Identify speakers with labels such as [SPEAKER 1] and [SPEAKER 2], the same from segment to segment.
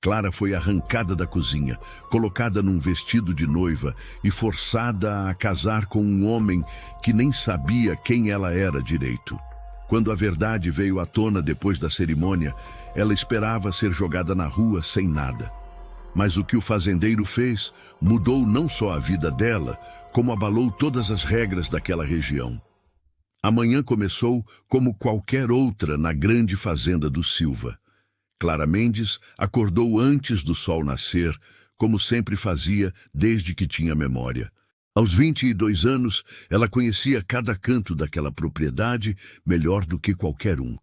[SPEAKER 1] Clara foi arrancada da cozinha, colocada num vestido de noiva e forçada a casar com um homem que nem sabia quem ela era direito. Quando a verdade veio à tona depois da cerimônia, ela esperava ser jogada na rua sem nada. Mas o que o fazendeiro fez mudou não só a vida dela, como abalou todas as regras daquela região. A manhã começou como qualquer outra na grande fazenda do Silva. Clara Mendes acordou antes do sol nascer, como sempre fazia desde que tinha memória. Aos 22 anos, ela conhecia cada canto daquela propriedade melhor do que qualquer um.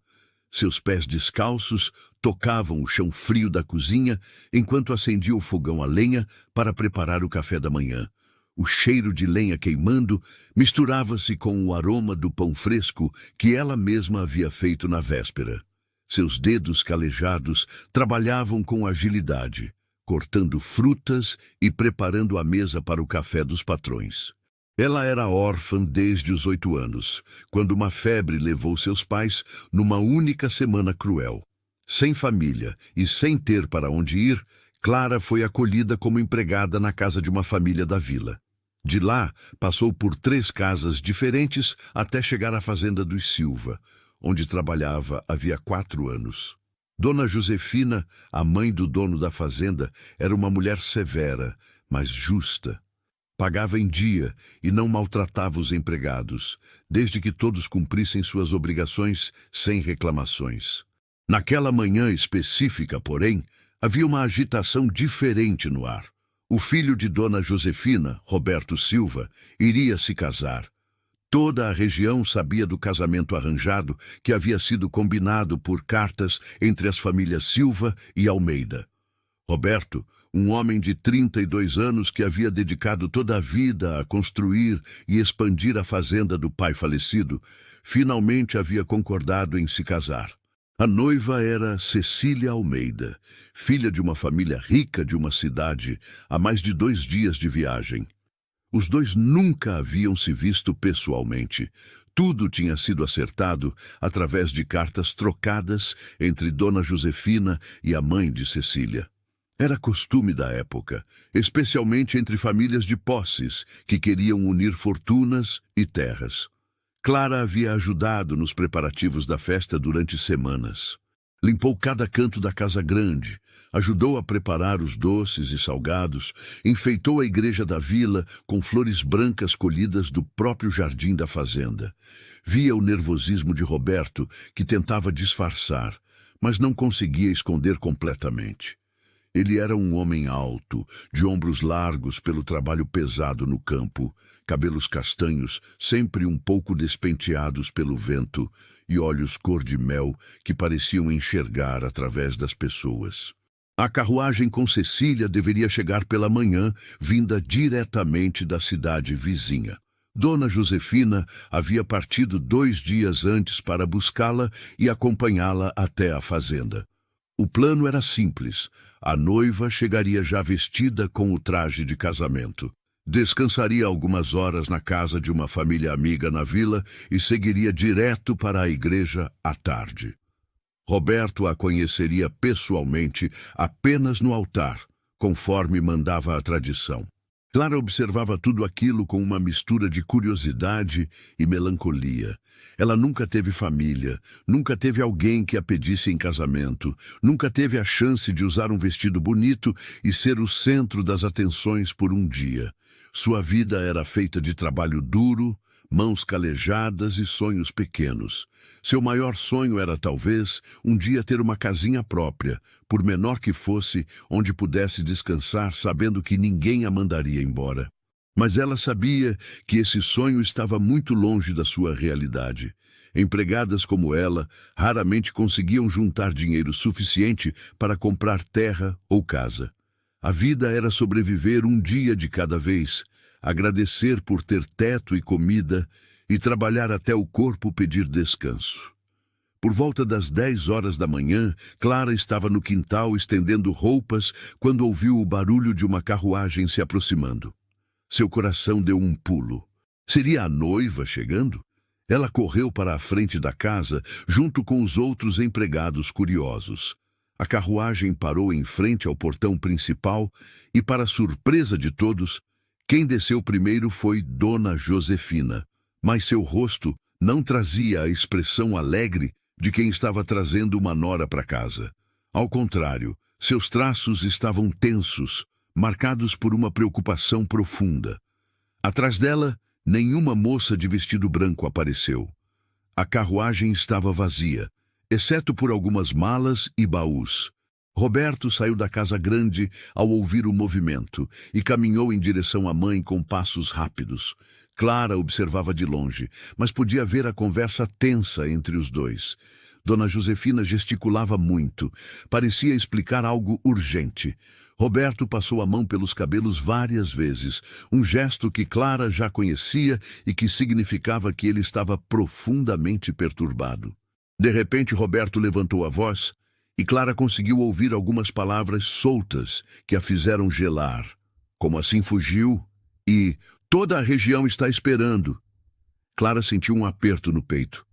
[SPEAKER 1] Seus pés descalços tocavam o chão frio da cozinha enquanto acendia o fogão a lenha para preparar o café da manhã. O cheiro de lenha queimando misturava-se com o aroma do pão fresco que ela mesma havia feito na véspera. Seus dedos calejados trabalhavam com agilidade, cortando frutas e preparando a mesa para o café dos patrões. Ela era órfã desde os 8 anos, quando uma febre levou seus pais numa única semana cruel. Sem família e sem ter para onde ir, Clara foi acolhida como empregada na casa de uma família da vila. De lá, passou por 3 casas diferentes até chegar à fazenda dos Silva, onde trabalhava havia 4 anos. Dona Josefina, a mãe do dono da fazenda, era uma mulher severa, mas justa. Pagava em dia e não maltratava os empregados, desde que todos cumprissem suas obrigações sem reclamações. Naquela manhã específica, porém, havia uma agitação diferente no ar. O filho de Dona Josefina, Roberto Silva, iria se casar. Toda a região sabia do casamento arranjado que havia sido combinado por cartas entre as famílias Silva e Almeida. Roberto, um homem de 32 anos que havia dedicado toda a vida a construir e expandir a fazenda do pai falecido, finalmente havia concordado em se casar. A noiva era Cecília Almeida, filha de uma família rica de uma cidade a mais de 2 dias de viagem. Os dois nunca haviam se visto pessoalmente. Tudo tinha sido acertado através de cartas trocadas entre Dona Josefina e a mãe de Cecília. Era costume da época, especialmente entre famílias de posses que queriam unir fortunas e terras. Clara havia ajudado nos preparativos da festa durante semanas. Limpou cada canto da casa grande, ajudou a preparar os doces e salgados, enfeitou a igreja da vila com flores brancas colhidas do próprio jardim da fazenda. Via o nervosismo de Roberto, que tentava disfarçar, mas não conseguia esconder completamente. Ele era um homem alto, de ombros largos pelo trabalho pesado no campo, cabelos castanhos, sempre um pouco despenteados pelo vento, e olhos cor-de-mel que pareciam enxergar através das pessoas. A carruagem com Cecília deveria chegar pela manhã, vinda diretamente da cidade vizinha. Dona Josefina havia partido 2 dias antes para buscá-la e acompanhá-la até a fazenda. O plano era simples. A noiva chegaria já vestida com o traje de casamento. Descansaria algumas horas na casa de uma família amiga na vila e seguiria direto para a igreja à tarde. Roberto a conheceria pessoalmente apenas no altar, conforme mandava a tradição. Clara observava tudo aquilo com uma mistura de curiosidade e melancolia. Ela nunca teve família, nunca teve alguém que a pedisse em casamento, nunca teve a chance de usar um vestido bonito e ser o centro das atenções por um dia. Sua vida era feita de trabalho duro, mãos calejadas e sonhos pequenos. Seu maior sonho era, talvez, um dia ter uma casinha própria, por menor que fosse, onde pudesse descansar sabendo que ninguém a mandaria embora. Mas ela sabia que esse sonho estava muito longe da sua realidade. Empregadas como ela raramente conseguiam juntar dinheiro suficiente para comprar terra ou casa. A vida era sobreviver um dia de cada vez, agradecer por ter teto e comida e trabalhar até o corpo pedir descanso. Por volta das 10 horas da manhã, Clara estava no quintal estendendo roupas quando ouviu o barulho de uma carruagem se aproximando. Seu coração deu um pulo. Seria a noiva chegando? Ela correu para a frente da casa, junto com os outros empregados curiosos. A carruagem parou em frente ao portão principal e, para surpresa de todos, quem desceu primeiro foi Dona Josefina. Mas seu rosto não trazia a expressão alegre de quem estava trazendo uma nora para casa. Ao contrário, seus traços estavam tensos, marcados por uma preocupação profunda. Atrás dela, nenhuma moça de vestido branco apareceu. A carruagem estava vazia, exceto por algumas malas e baús. Roberto saiu da casa grande ao ouvir o movimento e caminhou em direção à mãe com passos rápidos. Clara observava de longe, mas podia ver a conversa tensa entre os dois. Dona Josefina gesticulava muito, parecia explicar algo urgente. Roberto passou a mão pelos cabelos várias vezes, um gesto que Clara já conhecia e que significava que ele estava profundamente perturbado. De repente, Roberto levantou a voz e Clara conseguiu ouvir algumas palavras soltas que a fizeram gelar. Como assim fugiu? E toda a região está esperando. Clara sentiu um aperto no peito.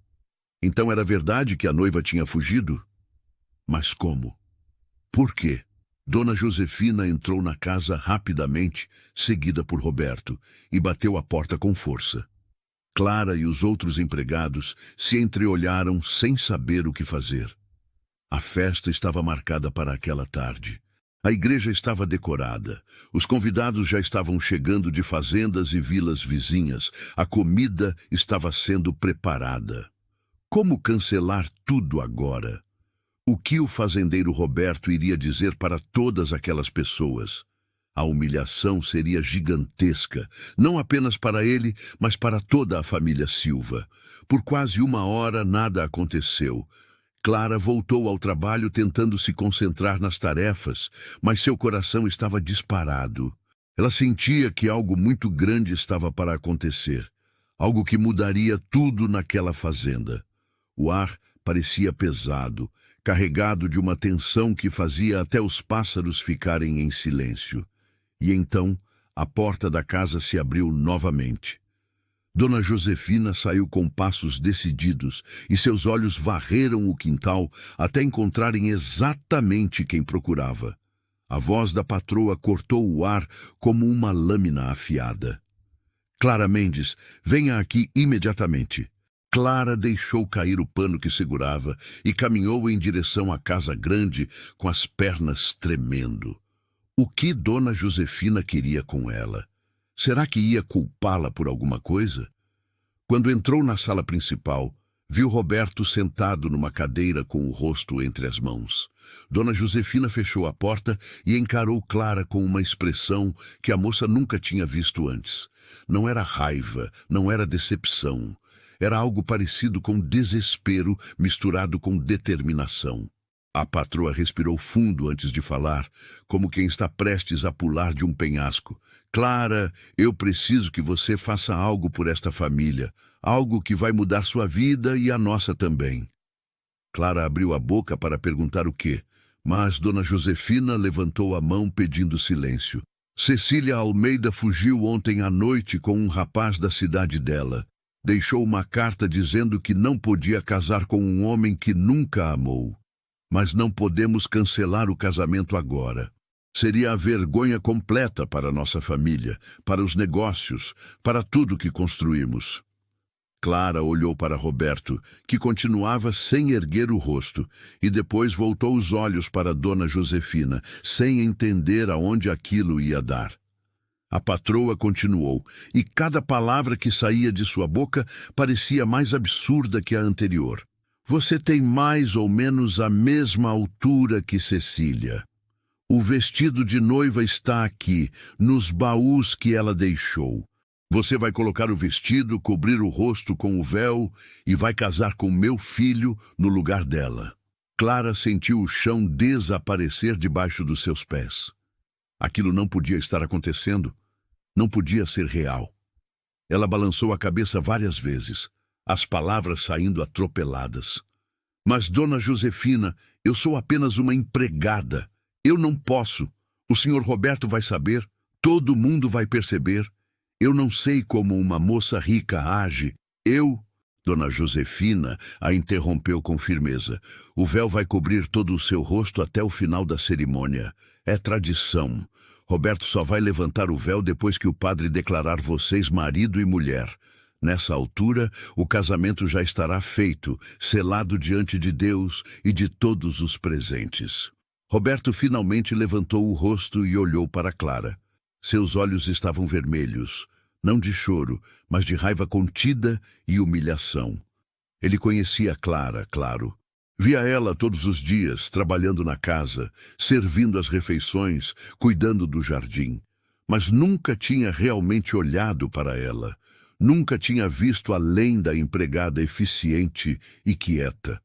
[SPEAKER 1] Então era verdade que a noiva tinha fugido? Mas como? Por quê? Dona Josefina entrou na casa rapidamente, seguida por Roberto, e bateu a porta com força. Clara e os outros empregados se entreolharam sem saber o que fazer. A festa estava marcada para aquela tarde. A igreja estava decorada. Os convidados já estavam chegando de fazendas e vilas vizinhas. A comida estava sendo preparada. Como cancelar tudo agora? O que o fazendeiro Roberto iria dizer para todas aquelas pessoas? A humilhação seria gigantesca, não apenas para ele, mas para toda a família Silva. Por quase 1 hora nada aconteceu. Clara voltou ao trabalho tentando se concentrar nas tarefas, mas seu coração estava disparado. Ela sentia que algo muito grande estava para acontecer, algo que mudaria tudo naquela fazenda. O ar parecia pesado, carregado de uma tensão que fazia até os pássaros ficarem em silêncio. E então, a porta da casa se abriu novamente. Dona Josefina saiu com passos decididos e seus olhos varreram o quintal até encontrarem exatamente quem procurava. A voz da patroa cortou o ar como uma lâmina afiada. Clara Mendes, venha aqui imediatamente. Clara deixou cair o pano que segurava e caminhou em direção à casa grande com as pernas tremendo. O que Dona Josefina queria com ela? Será que ia culpá-la por alguma coisa? Quando entrou na sala principal, viu Roberto sentado numa cadeira com o rosto entre as mãos. Dona Josefina fechou a porta e encarou Clara com uma expressão que a moça nunca tinha visto antes. Não era raiva, não era decepção. Era algo parecido com desespero misturado com determinação. A patroa respirou fundo antes de falar, como quem está prestes a pular de um penhasco. Clara, eu preciso que você faça algo por esta família, algo que vai mudar sua vida e a nossa também. Clara abriu a boca para perguntar o quê, mas Dona Josefina levantou a mão pedindo silêncio. Cecília Almeida fugiu ontem à noite com um rapaz da cidade dela. Deixou uma carta dizendo que não podia casar com um homem que nunca amou. Mas não podemos cancelar o casamento agora. Seria a vergonha completa para nossa família, para os negócios, para tudo que construímos. Clara olhou para Roberto, que continuava sem erguer o rosto, e depois voltou os olhos para Dona Josefina, sem entender aonde aquilo ia dar. A patroa continuou, e cada palavra que saía de sua boca parecia mais absurda que a anterior. Você tem mais ou menos a mesma altura que Cecília. O vestido de noiva está aqui, nos baús que ela deixou. Você vai colocar o vestido, cobrir o rosto com o véu e vai casar com meu filho no lugar dela. Clara sentiu o chão desaparecer debaixo dos seus pés. Aquilo não podia estar acontecendo. Não podia ser real. Ela balançou a cabeça várias vezes, as palavras saindo atropeladas. Mas, Dona Josefina, eu sou apenas uma empregada. Eu não posso. O senhor Roberto vai saber. Todo mundo vai perceber. Eu não sei como uma moça rica age. Dona Josefina a interrompeu com firmeza. O véu vai cobrir todo o seu rosto até o final da cerimônia. É tradição. Roberto só vai levantar o véu depois que o padre declarar vocês marido e mulher. Nessa altura, o casamento já estará feito, selado diante de Deus e de todos os presentes. Roberto finalmente levantou o rosto e olhou para Clara. Seus olhos estavam vermelhos, não de choro, mas de raiva contida e humilhação. Ele conhecia Clara, claro. Via ela todos os dias, trabalhando na casa, servindo as refeições, cuidando do jardim. Mas nunca tinha realmente olhado para ela. Nunca tinha visto além da empregada eficiente e quieta.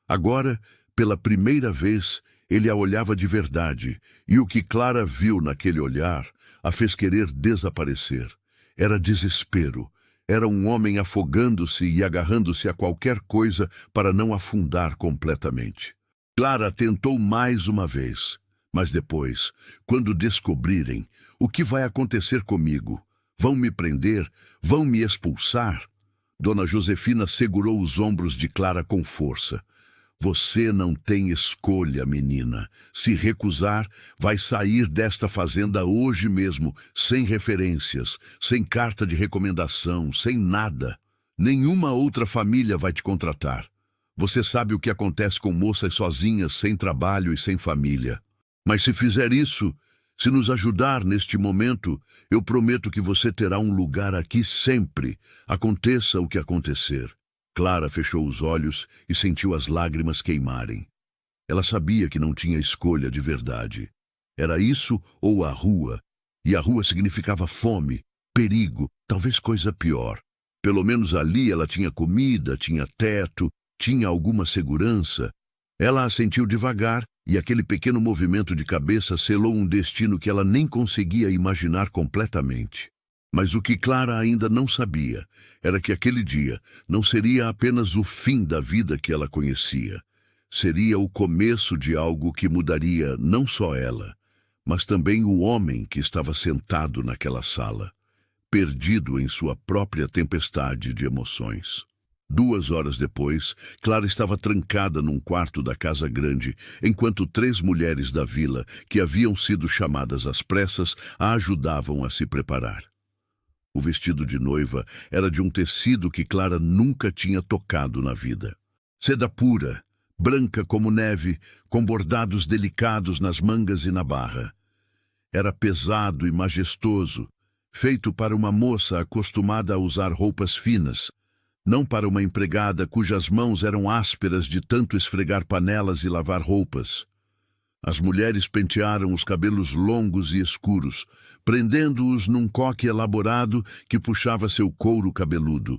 [SPEAKER 1] Agora, pela primeira vez, ele a olhava de verdade, e o que Clara viu naquele olhar a fez querer desaparecer. Era desespero. Era um homem afogando-se e agarrando-se a qualquer coisa para não afundar completamente. Clara tentou mais uma vez, mas depois, quando descobrirem, o que vai acontecer comigo? Vão me prender? Vão me expulsar? Dona Josefina segurou os ombros de Clara com força. Você não tem escolha, menina. Se recusar, vai sair desta fazenda hoje mesmo, sem referências, sem carta de recomendação, sem nada. Nenhuma outra família vai te contratar. Você sabe o que acontece com moças sozinhas, sem trabalho e sem família. Mas se fizer isso, se nos ajudar neste momento, eu prometo que você terá um lugar aqui sempre, aconteça o que acontecer. Clara fechou os olhos e sentiu as lágrimas queimarem. Ela sabia que não tinha escolha de verdade. Era isso ou a rua, e a rua significava fome, perigo, talvez coisa pior. Pelo menos ali ela tinha comida, tinha teto, tinha alguma segurança. Ela assentiu devagar e aquele pequeno movimento de cabeça selou um destino que ela nem conseguia imaginar completamente. Mas o que Clara ainda não sabia era que aquele dia não seria apenas o fim da vida que ela conhecia. Seria o começo de algo que mudaria não só ela, mas também o homem que estava sentado naquela sala, perdido em sua própria tempestade de emoções. 2 horas depois, Clara estava trancada num quarto da casa grande, enquanto 3 mulheres da vila, que haviam sido chamadas às pressas, a ajudavam a se preparar. O vestido de noiva era de um tecido que Clara nunca tinha tocado na vida. Seda pura, branca como neve, com bordados delicados nas mangas e na barra. Era pesado e majestoso, feito para uma moça acostumada a usar roupas finas, não para uma empregada cujas mãos eram ásperas de tanto esfregar panelas e lavar roupas. As mulheres pentearam os cabelos longos e escuros, prendendo-os num coque elaborado que puxava seu couro cabeludo.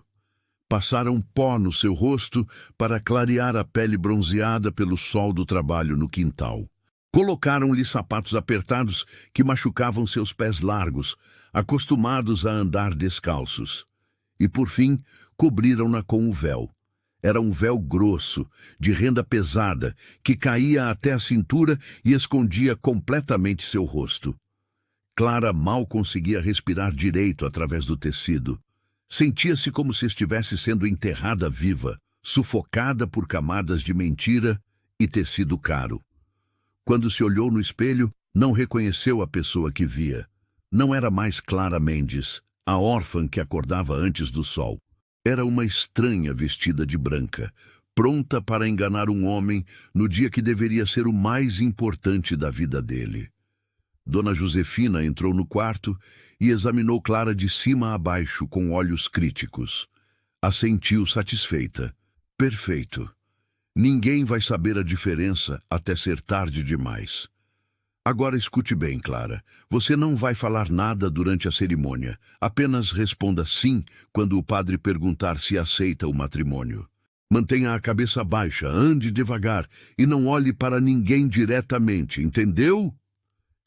[SPEAKER 1] Passaram pó no seu rosto para clarear a pele bronzeada pelo sol do trabalho no quintal. Colocaram-lhe sapatos apertados que machucavam seus pés largos, acostumados a andar descalços. E, por fim, cobriram-na com o véu. Era um véu grosso, de renda pesada, que caía até a cintura e escondia completamente seu rosto. Clara mal conseguia respirar direito através do tecido. Sentia-se como se estivesse sendo enterrada viva, sufocada por camadas de mentira e tecido caro. Quando se olhou no espelho, não reconheceu a pessoa que via. Não era mais Clara Mendes, a órfã que acordava antes do sol. Era uma estranha vestida de branca, pronta para enganar um homem no dia que deveria ser o mais importante da vida dele. Dona Josefina entrou no quarto e examinou Clara de cima a baixo com olhos críticos. Assentiu satisfeita. Perfeito. Ninguém vai saber a diferença até ser tarde demais. Agora escute bem, Clara. Você não vai falar nada durante a cerimônia. Apenas responda sim quando o padre perguntar se aceita o matrimônio. Mantenha a cabeça baixa, ande devagar e não olhe para ninguém diretamente, entendeu?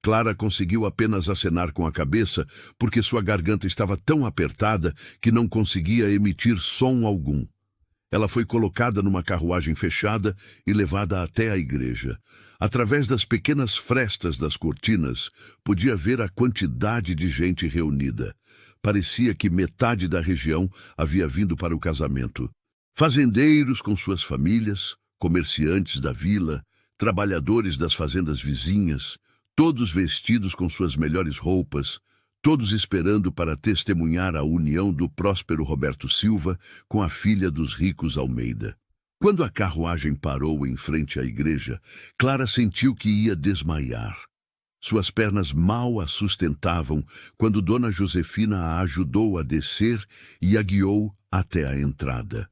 [SPEAKER 1] Clara conseguiu apenas acenar com a cabeça porque sua garganta estava tão apertada que não conseguia emitir som algum. Ela foi colocada numa carruagem fechada e levada até a igreja. Através das pequenas frestas das cortinas, podia ver a quantidade de gente reunida. Parecia que metade da região havia vindo para o casamento. Fazendeiros com suas famílias, comerciantes da vila, trabalhadores das fazendas vizinhas, todos vestidos com suas melhores roupas, todos esperando para testemunhar a união do próspero Roberto Silva com a filha dos ricos Almeida. Quando a carruagem parou em frente à igreja, Clara sentiu que ia desmaiar. Suas pernas mal a sustentavam quando Dona Josefina a ajudou a descer e a guiou até a entrada.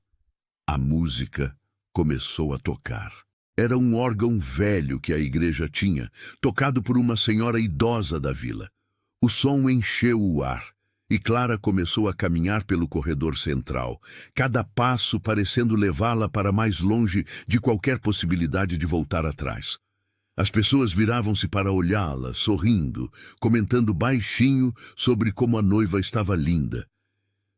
[SPEAKER 1] A música começou a tocar. Era um órgão velho que a igreja tinha, tocado por uma senhora idosa da vila. O som encheu o ar e Clara começou a caminhar pelo corredor central, cada passo parecendo levá-la para mais longe de qualquer possibilidade de voltar atrás. As pessoas viravam-se para olhá-la, sorrindo, comentando baixinho sobre como a noiva estava linda.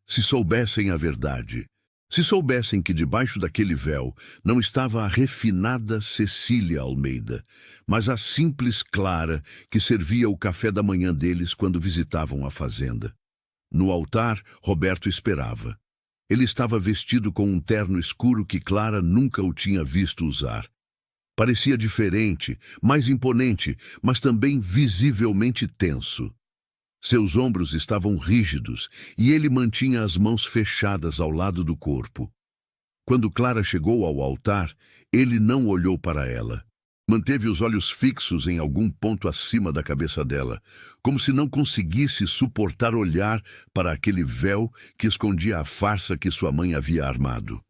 [SPEAKER 1] Se soubessem a verdade, se soubessem que debaixo daquele véu não estava a refinada Cecília Almeida, mas a simples Clara que servia o café da manhã deles quando visitavam a fazenda. No altar, Roberto esperava. Ele estava vestido com um terno escuro que Clara nunca o tinha visto usar. Parecia diferente, mais imponente, mas também visivelmente tenso. Seus ombros estavam rígidos e ele mantinha as mãos fechadas ao lado do corpo. Quando Clara chegou ao altar, ele não olhou para ela. Manteve os olhos fixos em algum ponto acima da cabeça dela, como se não conseguisse suportar olhar para aquele véu que escondia a farsa que sua mãe havia armado.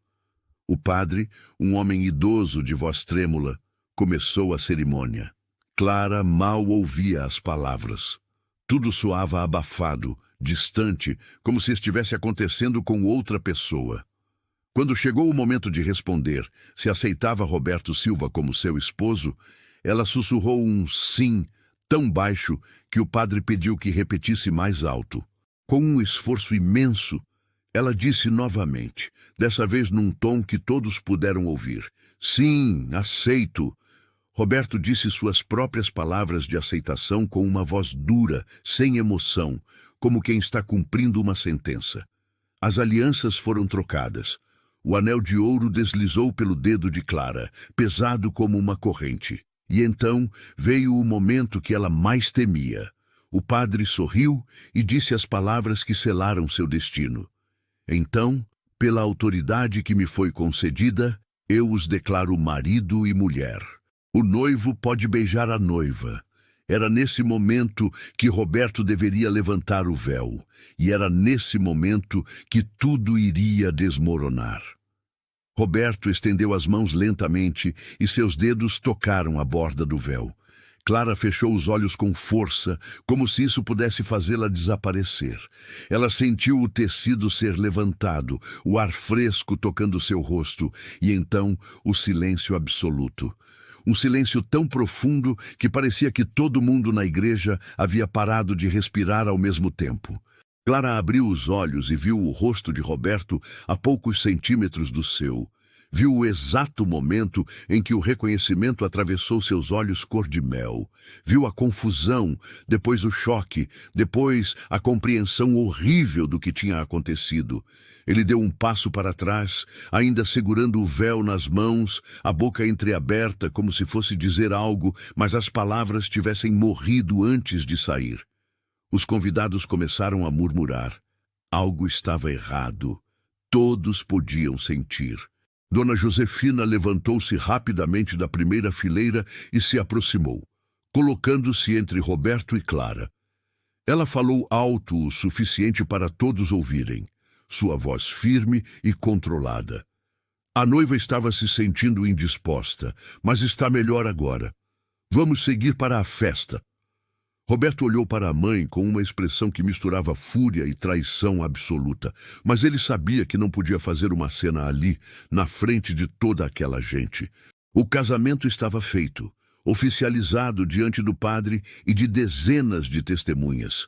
[SPEAKER 1] O padre, um homem idoso de voz trêmula, começou a cerimônia. Clara mal ouvia as palavras. Tudo soava abafado, distante, como se estivesse acontecendo com outra pessoa. Quando chegou o momento de responder se aceitava Roberto Silva como seu esposo, ela sussurrou um sim tão baixo que o padre pediu que repetisse mais alto. Com um esforço imenso, ela disse novamente, dessa vez num tom que todos puderam ouvir. Sim, aceito. Roberto disse suas próprias palavras de aceitação com uma voz dura, sem emoção, como quem está cumprindo uma sentença. As alianças foram trocadas. O anel de ouro deslizou pelo dedo de Clara, pesado como uma corrente. E então veio o momento que ela mais temia. O padre sorriu e disse as palavras que selaram seu destino. Então, pela autoridade que me foi concedida, eu os declaro marido e mulher. O noivo pode beijar a noiva. Era nesse momento que Roberto deveria levantar o véu, e era nesse momento que tudo iria desmoronar. Roberto estendeu as mãos lentamente e seus dedos tocaram a borda do véu. Clara fechou os olhos com força, como se isso pudesse fazê-la desaparecer. Ela sentiu o tecido ser levantado, o ar fresco tocando seu rosto, e então o silêncio absoluto. Um silêncio tão profundo que parecia que todo mundo na igreja havia parado de respirar ao mesmo tempo. Clara abriu os olhos e viu o rosto de Roberto a poucos centímetros do seu. Viu o exato momento em que o reconhecimento atravessou seus olhos cor de mel. Viu a confusão, depois o choque, depois a compreensão horrível do que tinha acontecido. Ele deu um passo para trás, ainda segurando o véu nas mãos, a boca entreaberta como se fosse dizer algo, mas as palavras tivessem morrido antes de sair. Os convidados começaram a murmurar. Algo estava errado. Todos podiam sentir. Dona Josefina levantou-se rapidamente da primeira fileira e se aproximou, colocando-se entre Roberto e Clara. Ela falou alto o suficiente para todos ouvirem, sua voz firme e controlada. A noiva estava se sentindo indisposta, mas está melhor agora. Vamos seguir para a festa. Roberto olhou para a mãe com uma expressão que misturava fúria e traição absoluta, mas ele sabia que não podia fazer uma cena ali, na frente de toda aquela gente. O casamento estava feito, oficializado diante do padre e de dezenas de testemunhas.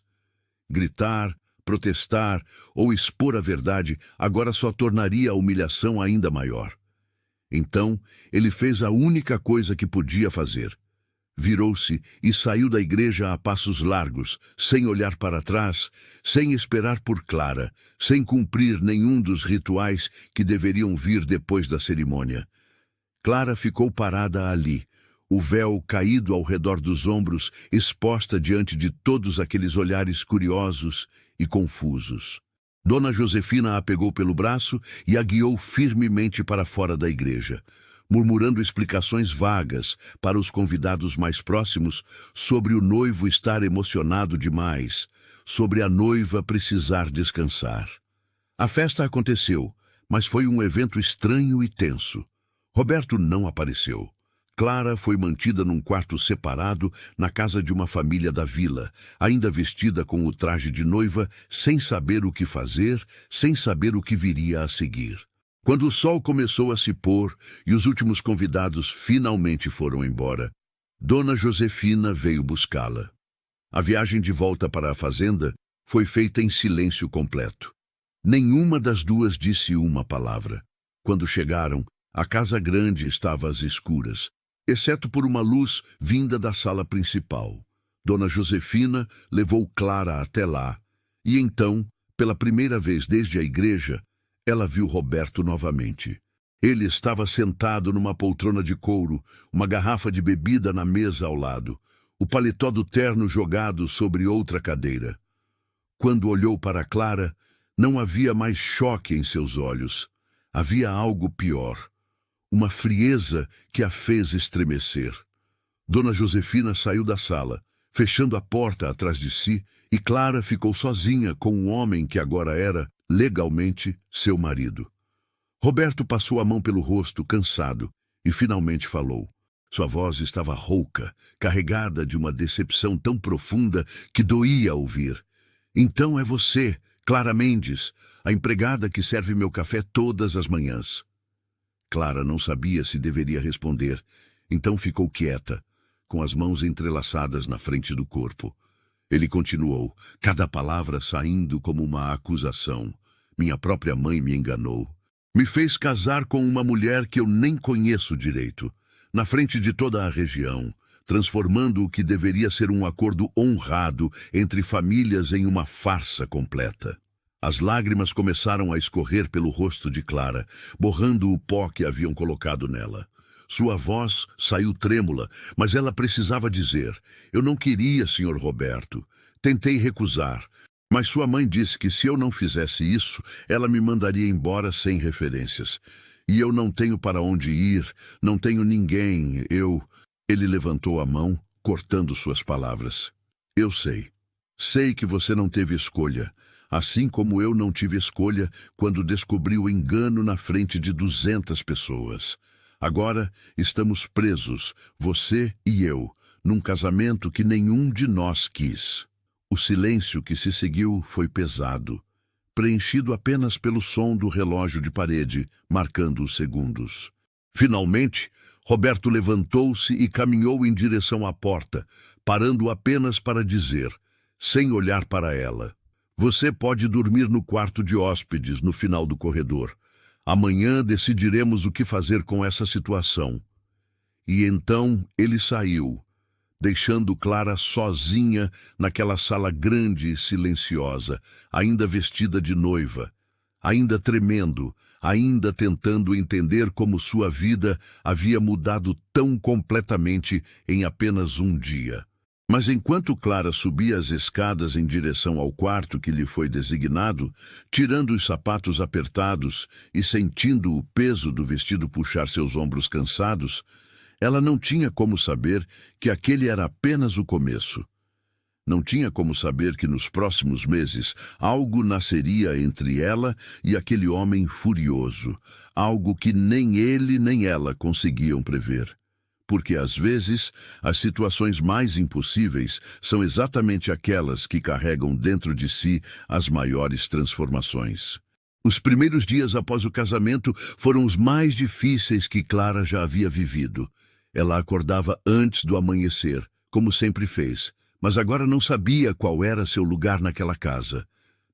[SPEAKER 1] Gritar, protestar ou expor a verdade agora só tornaria a humilhação ainda maior. Então, ele fez a única coisa que podia fazer. Virou-se e saiu da igreja a passos largos, sem olhar para trás, sem esperar por Clara, sem cumprir nenhum dos rituais que deveriam vir depois da cerimônia. Clara ficou parada ali, o véu caído ao redor dos ombros, exposta diante de todos aqueles olhares curiosos e confusos. Dona Josefina a pegou pelo braço e a guiou firmemente para fora da igreja, murmurando explicações vagas para os convidados mais próximos sobre o noivo estar emocionado demais, sobre a noiva precisar descansar. A festa aconteceu, mas foi um evento estranho e tenso. Roberto não apareceu. Clara foi mantida num quarto separado na casa de uma família da vila, ainda vestida com o traje de noiva, sem saber o que fazer, sem saber o que viria a seguir. Quando o sol começou a se pôr e os últimos convidados finalmente foram embora, Dona Josefina veio buscá-la. A viagem de volta para a fazenda foi feita em silêncio completo. Nenhuma das duas disse uma palavra. Quando chegaram, a casa grande estava às escuras, exceto por uma luz vinda da sala principal. Dona Josefina levou Clara até lá, e então, pela primeira vez desde a igreja, ela viu Roberto novamente. Ele estava sentado numa poltrona de couro, uma garrafa de bebida na mesa ao lado, o paletó do terno jogado sobre outra cadeira. Quando olhou para Clara, não havia mais choque em seus olhos. Havia algo pior. Uma frieza que a fez estremecer. Dona Josefina saiu da sala, fechando a porta atrás de si, e Clara ficou sozinha com o homem que agora era, legalmente, seu marido. Roberto passou a mão pelo rosto, cansado, e finalmente falou. Sua voz estava rouca, carregada de uma decepção tão profunda que doía ouvir. Então é você, Clara Mendes, a empregada que serve meu café todas as manhãs. Clara não sabia se deveria responder, então ficou quieta, com as mãos entrelaçadas na frente do corpo. Ele continuou, cada palavra saindo como uma acusação. Minha própria mãe me enganou. Me fez casar com uma mulher que eu nem conheço direito, na frente de toda a região, transformando o que deveria ser um acordo honrado entre famílias em uma farsa completa. As lágrimas começaram a escorrer pelo rosto de Clara, borrando o pó que haviam colocado nela. Sua voz saiu trêmula, mas ela precisava dizer, eu não queria, Sr. Roberto. Tentei recusar, mas sua mãe disse que se eu não fizesse isso, ela me mandaria embora sem referências. E eu não tenho para onde ir, não tenho ninguém, Ele levantou a mão, cortando suas palavras. Eu sei. Sei que você não teve escolha. Assim como eu não tive escolha quando descobri o engano na frente de 200 pessoas. Agora estamos presos, você e eu, num casamento que nenhum de nós quis. O silêncio que se seguiu foi pesado, preenchido apenas pelo som do relógio de parede, marcando os segundos. Finalmente, Roberto levantou-se e caminhou em direção à porta, parando apenas para dizer, sem olhar para ela, você pode dormir no quarto de hóspedes no final do corredor. Amanhã decidiremos o que fazer com essa situação. E então ele saiu, deixando Clara sozinha naquela sala grande e silenciosa, ainda vestida de noiva, ainda tremendo, ainda tentando entender como sua vida havia mudado tão completamente em apenas um dia. Mas enquanto Clara subia as escadas em direção ao quarto que lhe foi designado, tirando os sapatos apertados e sentindo o peso do vestido puxar seus ombros cansados, ela não tinha como saber que aquele era apenas o começo. Não tinha como saber que nos próximos meses algo nasceria entre ela e aquele homem furioso, algo que nem ele nem ela conseguiam prever. Porque, às vezes, as situações mais impossíveis são exatamente aquelas que carregam dentro de si as maiores transformações. Os primeiros dias após o casamento foram os mais difíceis que Clara já havia vivido. Ela acordava antes do amanhecer, como sempre fez, mas agora não sabia qual era seu lugar naquela casa.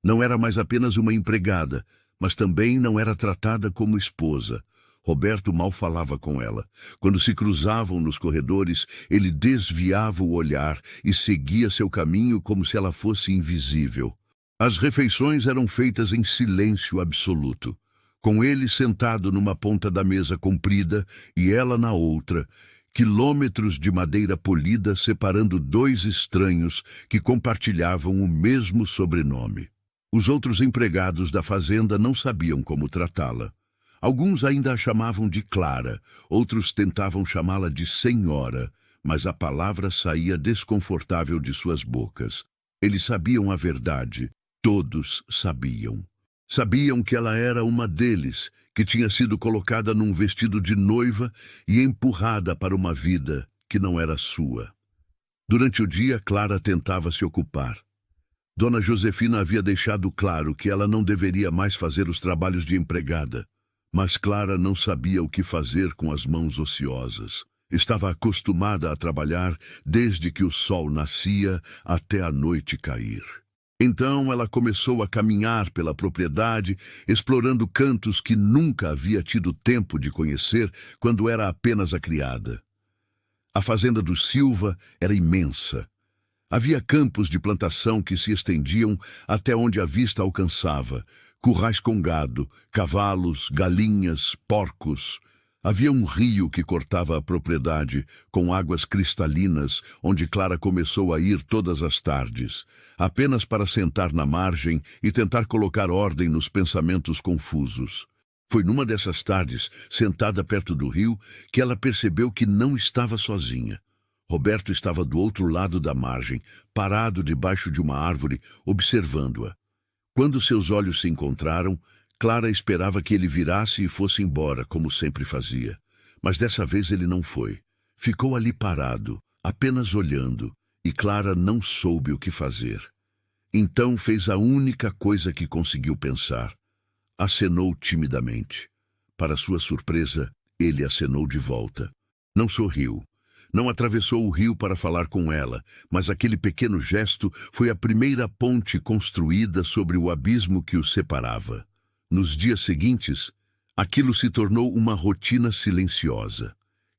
[SPEAKER 1] Não era mais apenas uma empregada, mas também não era tratada como esposa. Roberto mal falava com ela. Quando se cruzavam nos corredores, ele desviava o olhar e seguia seu caminho como se ela fosse invisível. As refeições eram feitas em silêncio absoluto, com ele sentado numa ponta da mesa comprida e ela na outra, quilômetros de madeira polida separando dois estranhos que compartilhavam o mesmo sobrenome. Os outros empregados da fazenda não sabiam como tratá-la. Alguns ainda a chamavam de Clara, outros tentavam chamá-la de Senhora, mas a palavra saía desconfortável de suas bocas. Eles sabiam a verdade, todos sabiam. Sabiam que ela era uma deles, que tinha sido colocada num vestido de noiva e empurrada para uma vida que não era sua. Durante o dia, Clara tentava se ocupar. Dona Josefina havia deixado claro que ela não deveria mais fazer os trabalhos de empregada. Mas Clara não sabia o que fazer com as mãos ociosas. Estava acostumada a trabalhar desde que o sol nascia até a noite cair. Então ela começou a caminhar pela propriedade, explorando cantos que nunca havia tido tempo de conhecer quando era apenas a criada. A fazenda do Silva era imensa. Havia campos de plantação que se estendiam até onde a vista alcançava, currais com gado, cavalos, galinhas, porcos. Havia um rio que cortava a propriedade, com águas cristalinas, onde Clara começou a ir todas as tardes, apenas para sentar na margem e tentar colocar ordem nos pensamentos confusos. Foi numa dessas tardes, sentada perto do rio, que ela percebeu que não estava sozinha. Roberto estava do outro lado da margem, parado debaixo de uma árvore, observando-a. Quando seus olhos se encontraram, Clara esperava que ele virasse e fosse embora, como sempre fazia. Mas dessa vez ele não foi. Ficou ali parado, apenas olhando, e Clara não soube o que fazer. Então fez a única coisa que conseguiu pensar. Acenou timidamente. Para sua surpresa, ele acenou de volta. Não sorriu. Não atravessou o rio para falar com ela, mas aquele pequeno gesto foi a primeira ponte construída sobre o abismo que os separava. Nos dias seguintes, aquilo se tornou uma rotina silenciosa.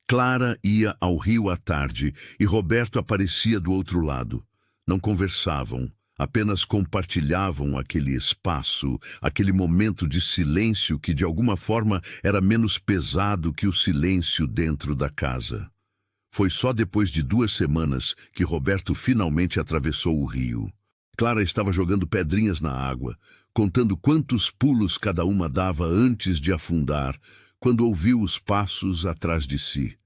[SPEAKER 1] Clara ia ao rio à tarde e Roberto aparecia do outro lado. Não conversavam, apenas compartilhavam aquele espaço, aquele momento de silêncio que de alguma forma era menos pesado que o silêncio dentro da casa. Foi só depois de 2 semanas que Roberto finalmente atravessou o rio. Clara estava jogando pedrinhas na água, contando quantos pulos cada uma dava antes de afundar, quando ouviu os passos atrás de si.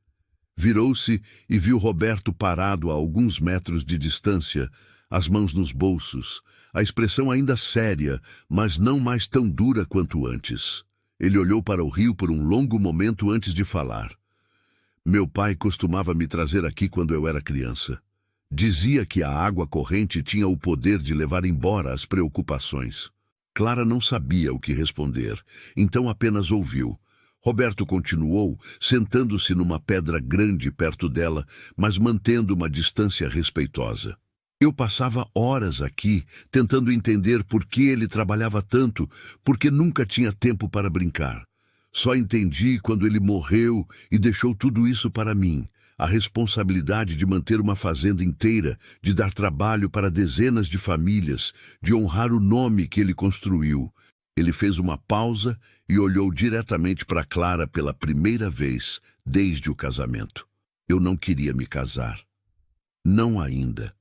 [SPEAKER 1] Virou-se e viu Roberto parado a alguns metros de distância, as mãos nos bolsos, a expressão ainda séria, mas não mais tão dura quanto antes. Ele olhou para o rio por um longo momento antes de falar. Meu pai costumava me trazer aqui quando eu era criança. Dizia que a água corrente tinha o poder de levar embora as preocupações. Clara não sabia o que responder, então apenas ouviu. Roberto continuou, sentando-se numa pedra grande perto dela, mas mantendo uma distância respeitosa. Eu passava horas aqui, tentando entender por que ele trabalhava tanto, porque nunca tinha tempo para brincar. Só entendi quando ele morreu e deixou tudo isso para mim, a responsabilidade de manter uma fazenda inteira, de dar trabalho para dezenas de famílias, de honrar o nome que ele construiu. Ele fez uma pausa e olhou diretamente para Clara pela primeira vez desde o casamento. Eu não queria me casar. Não ainda.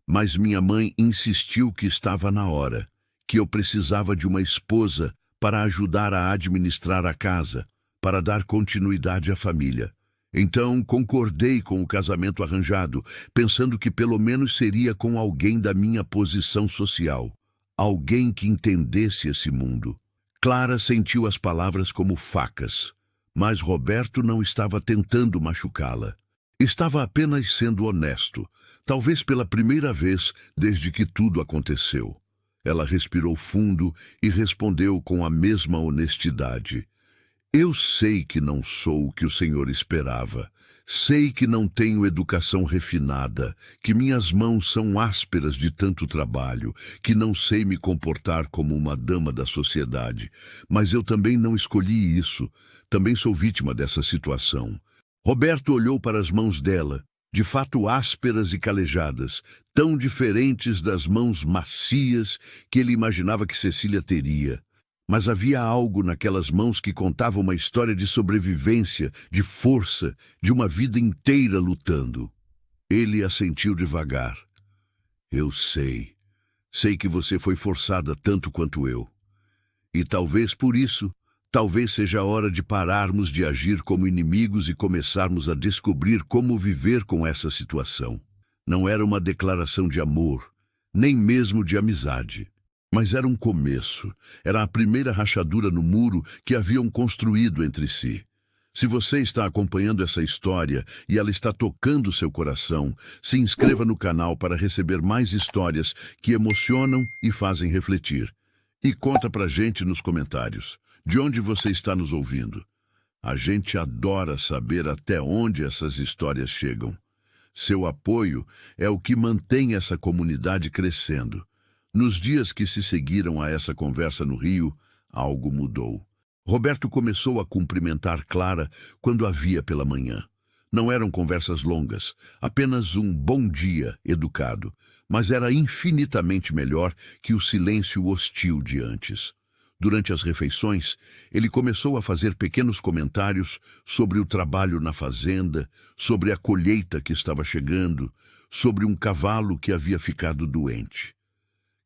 [SPEAKER 1] Mas minha mãe insistiu que estava na hora, que eu precisava de uma esposa para ajudar a administrar a casa, para dar continuidade à família. Então concordei com o casamento arranjado, pensando que pelo menos seria com alguém da minha posição social, alguém que entendesse esse mundo. Clara sentiu as palavras como facas, mas Roberto não estava tentando machucá-la. Estava apenas sendo honesto, talvez pela primeira vez desde que tudo aconteceu. Ela respirou fundo e respondeu com a mesma honestidade. Eu sei que não sou o que o Senhor esperava. Sei que não tenho educação refinada, que minhas mãos são ásperas de tanto trabalho, que não sei me comportar como uma dama da sociedade. Mas eu também não escolhi isso. Também sou vítima dessa situação. Roberto olhou para as mãos dela, de fato ásperas e calejadas, tão diferentes das mãos macias que ele imaginava que Cecília teria. Mas havia algo naquelas mãos que contava uma história de sobrevivência, de força, de uma vida inteira lutando. Ele assentiu devagar. Eu sei. Sei que você foi forçada tanto quanto eu. E talvez por isso, talvez seja a hora de pararmos de agir como inimigos e começarmos a descobrir como viver com essa situação. Não era uma declaração de amor, nem mesmo de amizade. Mas era um começo, era a primeira rachadura no muro que haviam construído entre si. Se você está acompanhando essa história e ela está tocando seu coração, se inscreva no canal para receber mais histórias que emocionam e fazem refletir. E conta pra gente nos comentários, de onde você está nos ouvindo. A gente adora saber até onde essas histórias chegam. Seu apoio é o que mantém essa comunidade crescendo. Nos dias que se seguiram a essa conversa no Rio, algo mudou. Roberto começou a cumprimentar Clara quando a via pela manhã. Não eram conversas longas, apenas um bom dia educado, mas era infinitamente melhor que o silêncio hostil de antes. Durante as refeições, ele começou a fazer pequenos comentários sobre o trabalho na fazenda, sobre a colheita que estava chegando, sobre um cavalo que havia ficado doente.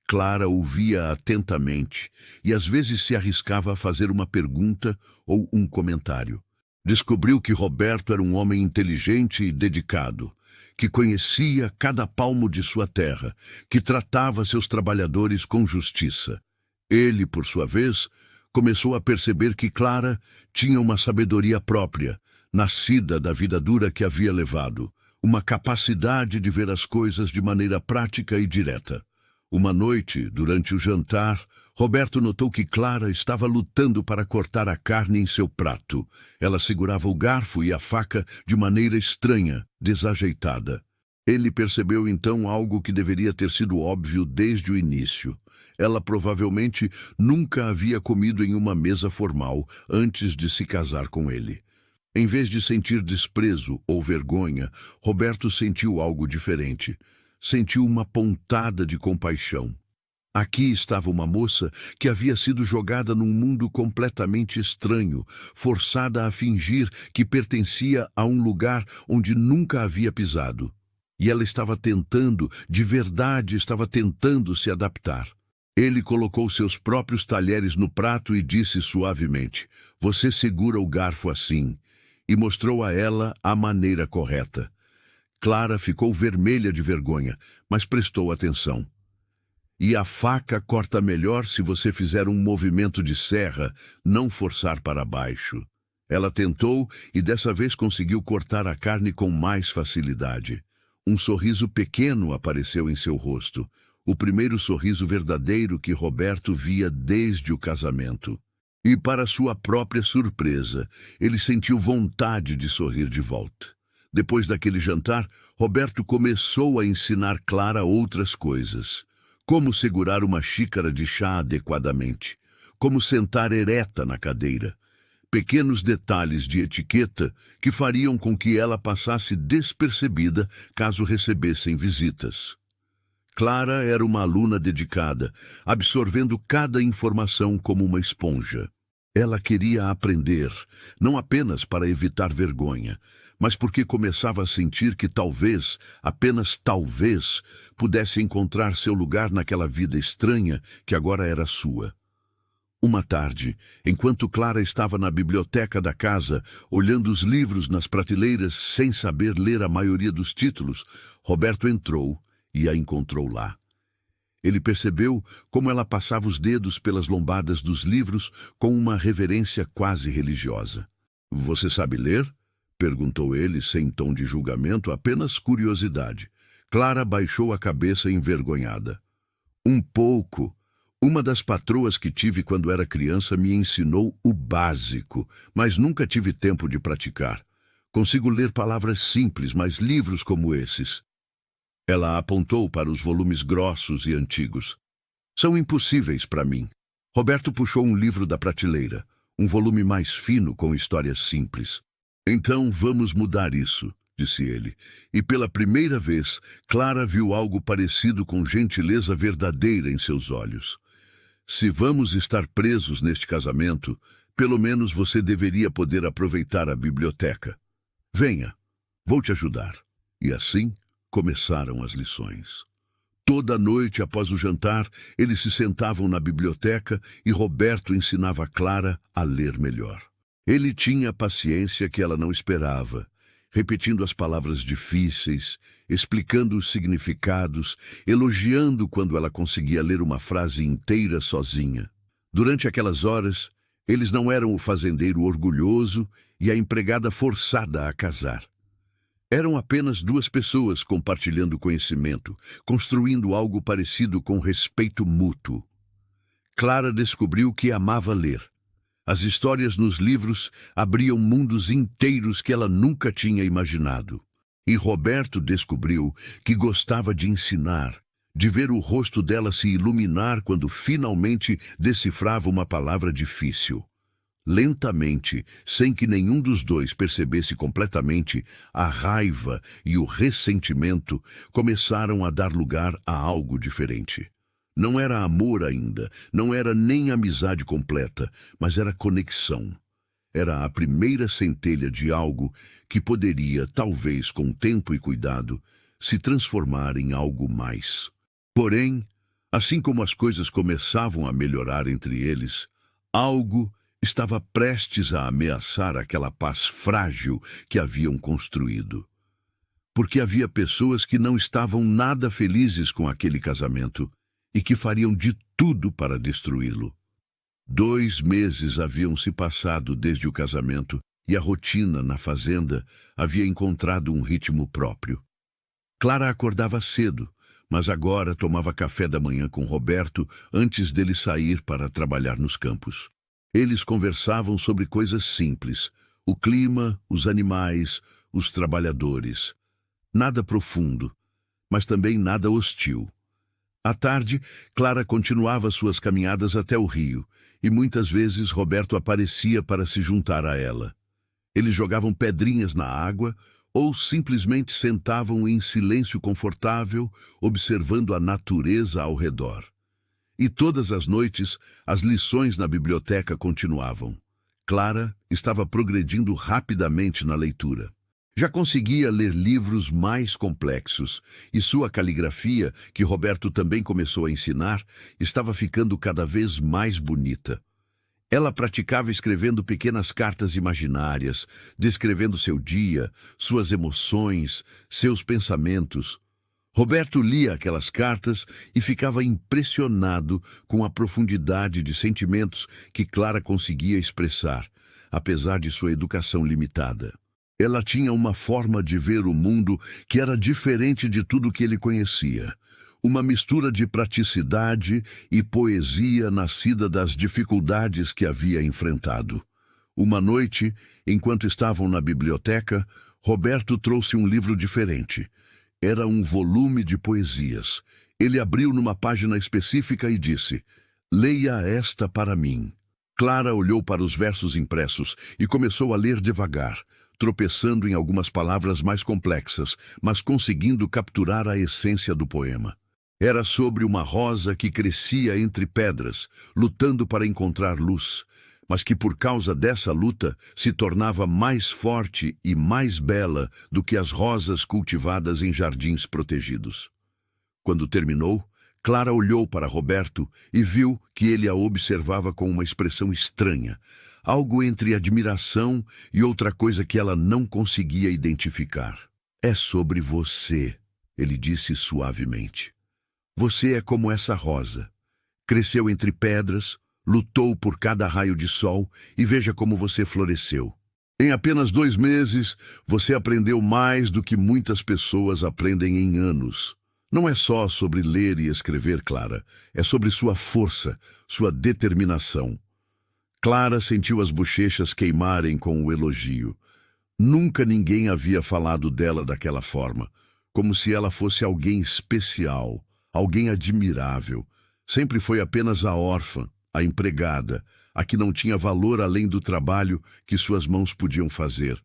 [SPEAKER 1] Clara ouvia atentamente e às vezes se arriscava a fazer uma pergunta ou um comentário. Descobriu que Roberto era um homem inteligente e dedicado, que conhecia cada palmo de sua terra, que tratava seus trabalhadores com justiça. Ele, por sua vez, começou a perceber que Clara tinha uma sabedoria própria, nascida da vida dura que havia levado, uma capacidade de ver as coisas de maneira prática e direta. Uma noite, durante o jantar, Roberto notou que Clara estava lutando para cortar a carne em seu prato. Ela segurava o garfo e a faca de maneira estranha, desajeitada. Ele percebeu então algo que deveria ter sido óbvio desde o início. Ela provavelmente nunca havia comido em uma mesa formal antes de se casar com ele. Em vez de sentir desprezo ou vergonha, Roberto sentiu algo diferente. Sentiu uma pontada de compaixão. Aqui estava uma moça que havia sido jogada num mundo completamente estranho, forçada a fingir que pertencia a um lugar onde nunca havia pisado. E ela estava tentando, de verdade estava tentando se adaptar. Ele colocou seus próprios talheres no prato e disse suavemente: "Você segura o garfo assim", e mostrou a ela a maneira correta. Clara ficou vermelha de vergonha, mas prestou atenção. "E a faca corta melhor se você fizer um movimento de serra, não forçar para baixo." Ela tentou e dessa vez conseguiu cortar a carne com mais facilidade. Um sorriso pequeno apareceu em seu rosto, o primeiro sorriso verdadeiro que Roberto via desde o casamento. E para sua própria surpresa, ele sentiu vontade de sorrir de volta. Depois daquele jantar, Roberto começou a ensinar Clara outras coisas. Como segurar uma xícara de chá adequadamente. Como sentar ereta na cadeira. Pequenos detalhes de etiqueta que fariam com que ela passasse despercebida caso recebessem visitas. Clara era uma aluna dedicada, absorvendo cada informação como uma esponja. Ela queria aprender, não apenas para evitar vergonha, mas porque começava a sentir que talvez, apenas talvez, pudesse encontrar seu lugar naquela vida estranha que agora era sua. Uma tarde, enquanto Clara estava na biblioteca da casa, olhando os livros nas prateleiras sem saber ler a maioria dos títulos, Roberto entrou e a encontrou lá. Ele percebeu como ela passava os dedos pelas lombadas dos livros com uma reverência quase religiosa. "Você sabe ler?" perguntou ele, sem tom de julgamento, apenas curiosidade. Clara baixou a cabeça envergonhada. Um pouco. Uma das patroas que tive quando era criança me ensinou o básico, mas nunca tive tempo de praticar. Consigo ler palavras simples, mas livros como esses. Ela apontou para os volumes grossos e antigos. São impossíveis para mim. Roberto puxou um livro da prateleira, um volume mais fino com histórias simples. Então vamos mudar isso, disse ele. E pela primeira vez, Clara viu algo parecido com gentileza verdadeira em seus olhos. Se vamos estar presos neste casamento, pelo menos você deveria poder aproveitar a biblioteca. Venha, vou te ajudar. E assim começaram as lições. Toda noite após o jantar, eles se sentavam na biblioteca e Roberto ensinava a Clara a ler melhor. Ele tinha a paciência que ela não esperava, repetindo as palavras difíceis, explicando os significados, elogiando quando ela conseguia ler uma frase inteira sozinha. Durante aquelas horas, eles não eram o fazendeiro orgulhoso e a empregada forçada a casar. Eram apenas duas pessoas compartilhando conhecimento, construindo algo parecido com respeito mútuo. Clara descobriu que amava ler. As histórias nos livros abriam mundos inteiros que ela nunca tinha imaginado. E Roberto descobriu que gostava de ensinar, de ver o rosto dela se iluminar quando finalmente decifrava uma palavra difícil. Lentamente, sem que nenhum dos dois percebesse completamente, a raiva e o ressentimento começaram a dar lugar a algo diferente. Não era amor ainda, não era nem amizade completa, mas era conexão. Era a primeira centelha de algo que poderia, talvez com tempo e cuidado, se transformar em algo mais. Porém, assim como as coisas começavam a melhorar entre eles, algo estava prestes a ameaçar aquela paz frágil que haviam construído. Porque havia pessoas que não estavam nada felizes com aquele casamento e que fariam de tudo para destruí-lo. 2 meses haviam se passado desde o casamento e a rotina na fazenda havia encontrado um ritmo próprio. Clara acordava cedo, mas agora tomava café da manhã com Roberto antes dele sair para trabalhar nos campos. Eles conversavam sobre coisas simples, o clima, os animais, os trabalhadores. Nada profundo, mas também nada hostil. À tarde, Clara continuava suas caminhadas até o rio, e muitas vezes Roberto aparecia para se juntar a ela. Eles jogavam pedrinhas na água ou simplesmente sentavam em silêncio confortável, observando a natureza ao redor. E todas as noites, as lições na biblioteca continuavam. Clara estava progredindo rapidamente na leitura. Já conseguia ler livros mais complexos, e sua caligrafia, que Roberto também começou a ensinar, estava ficando cada vez mais bonita. Ela praticava escrevendo pequenas cartas imaginárias, descrevendo seu dia, suas emoções, seus pensamentos. Roberto lia aquelas cartas e ficava impressionado com a profundidade de sentimentos que Clara conseguia expressar, apesar de sua educação limitada. Ela tinha uma forma de ver o mundo que era diferente de tudo que ele conhecia. Uma mistura de praticidade e poesia nascida das dificuldades que havia enfrentado. Uma noite, enquanto estavam na biblioteca, Roberto trouxe um livro diferente. Era um volume de poesias. Ele abriu numa página específica e disse: "Leia esta para mim." Clara olhou para os versos impressos e começou a ler devagar, tropeçando em algumas palavras mais complexas, mas conseguindo capturar a essência do poema. Era sobre uma rosa que crescia entre pedras, lutando para encontrar luz, mas que por causa dessa luta se tornava mais forte e mais bela do que as rosas cultivadas em jardins protegidos. Quando terminou, Clara olhou para Roberto e viu que ele a observava com uma expressão estranha, algo entre admiração e outra coisa que ela não conseguia identificar. "É sobre você", ele disse suavemente. "Você é como essa rosa. Cresceu entre pedras, lutou por cada raio de sol e veja como você floresceu. Em apenas 2 meses, você aprendeu mais do que muitas pessoas aprendem em anos. Não é só sobre ler e escrever, Clara. É sobre sua força, sua determinação. Clara sentiu as bochechas queimarem com o elogio. Nunca ninguém havia falado dela daquela forma, como se ela fosse alguém especial, alguém admirável. Sempre foi apenas a órfã, a empregada, a que não tinha valor além do trabalho que suas mãos podiam fazer.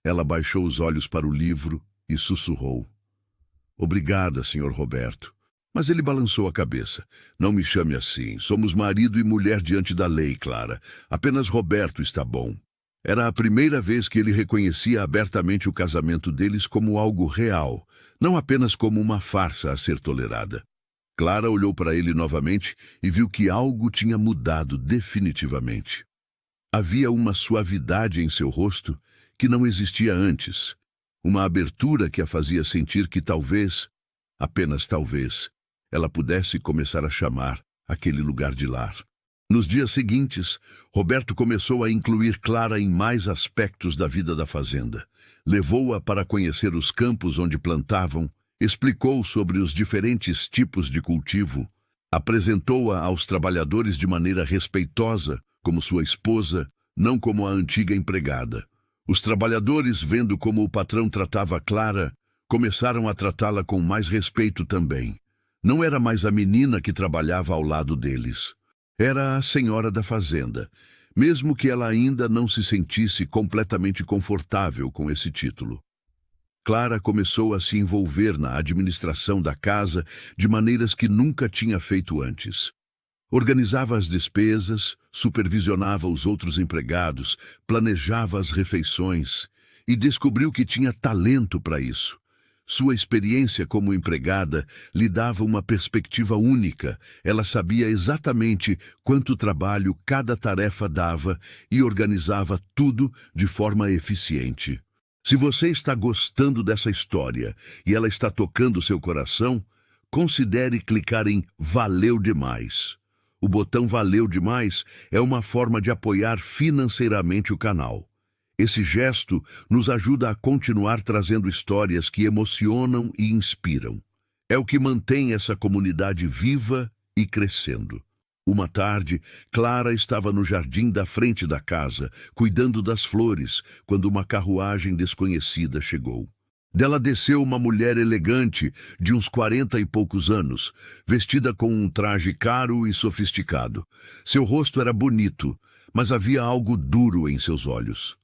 [SPEAKER 1] Ela baixou os olhos para o livro e sussurrou: "Obrigada, Sr. Roberto." Mas ele balançou a cabeça. "Não me chame assim. Somos marido e mulher diante da lei, Clara. Apenas Roberto está bom." Era a primeira vez que ele reconhecia abertamente o casamento deles como algo real, não apenas como uma farsa a ser tolerada. Clara olhou para ele novamente e viu que algo tinha mudado definitivamente. Havia uma suavidade em seu rosto que não existia antes, uma abertura que a fazia sentir que talvez, apenas talvez, ela pudesse começar a chamar aquele lugar de lar. Nos dias seguintes, Roberto começou a incluir Clara em mais aspectos da vida da fazenda. Levou-a para conhecer os campos onde plantavam, explicou sobre os diferentes tipos de cultivo, apresentou-a aos trabalhadores de maneira respeitosa, como sua esposa, não como a antiga empregada. Os trabalhadores, vendo como o patrão tratava Clara, começaram a tratá-la com mais respeito também. Não era mais a menina que trabalhava ao lado deles. Era a senhora da fazenda, mesmo que ela ainda não se sentisse completamente confortável com esse título. Clara começou a se envolver na administração da casa de maneiras que nunca tinha feito antes. Organizava as despesas, supervisionava os outros empregados, planejava as refeições e descobriu que tinha talento para isso. Sua experiência como empregada lhe dava uma perspectiva única. Ela sabia exatamente quanto trabalho cada tarefa dava e organizava tudo de forma eficiente. Se você está gostando dessa história e ela está tocando seu coração, considere clicar em Valeu Demais. O botão Valeu Demais é uma forma de apoiar financeiramente o canal. Esse gesto nos ajuda a continuar trazendo histórias que emocionam e inspiram. É o que mantém essa comunidade viva e crescendo. Uma tarde, Clara estava no jardim da frente da casa, cuidando das flores, quando uma carruagem desconhecida chegou. Dela desceu uma mulher elegante, de uns 40 e poucos anos, vestida com um traje caro e sofisticado. Seu rosto era bonito, mas havia algo duro em seus olhos.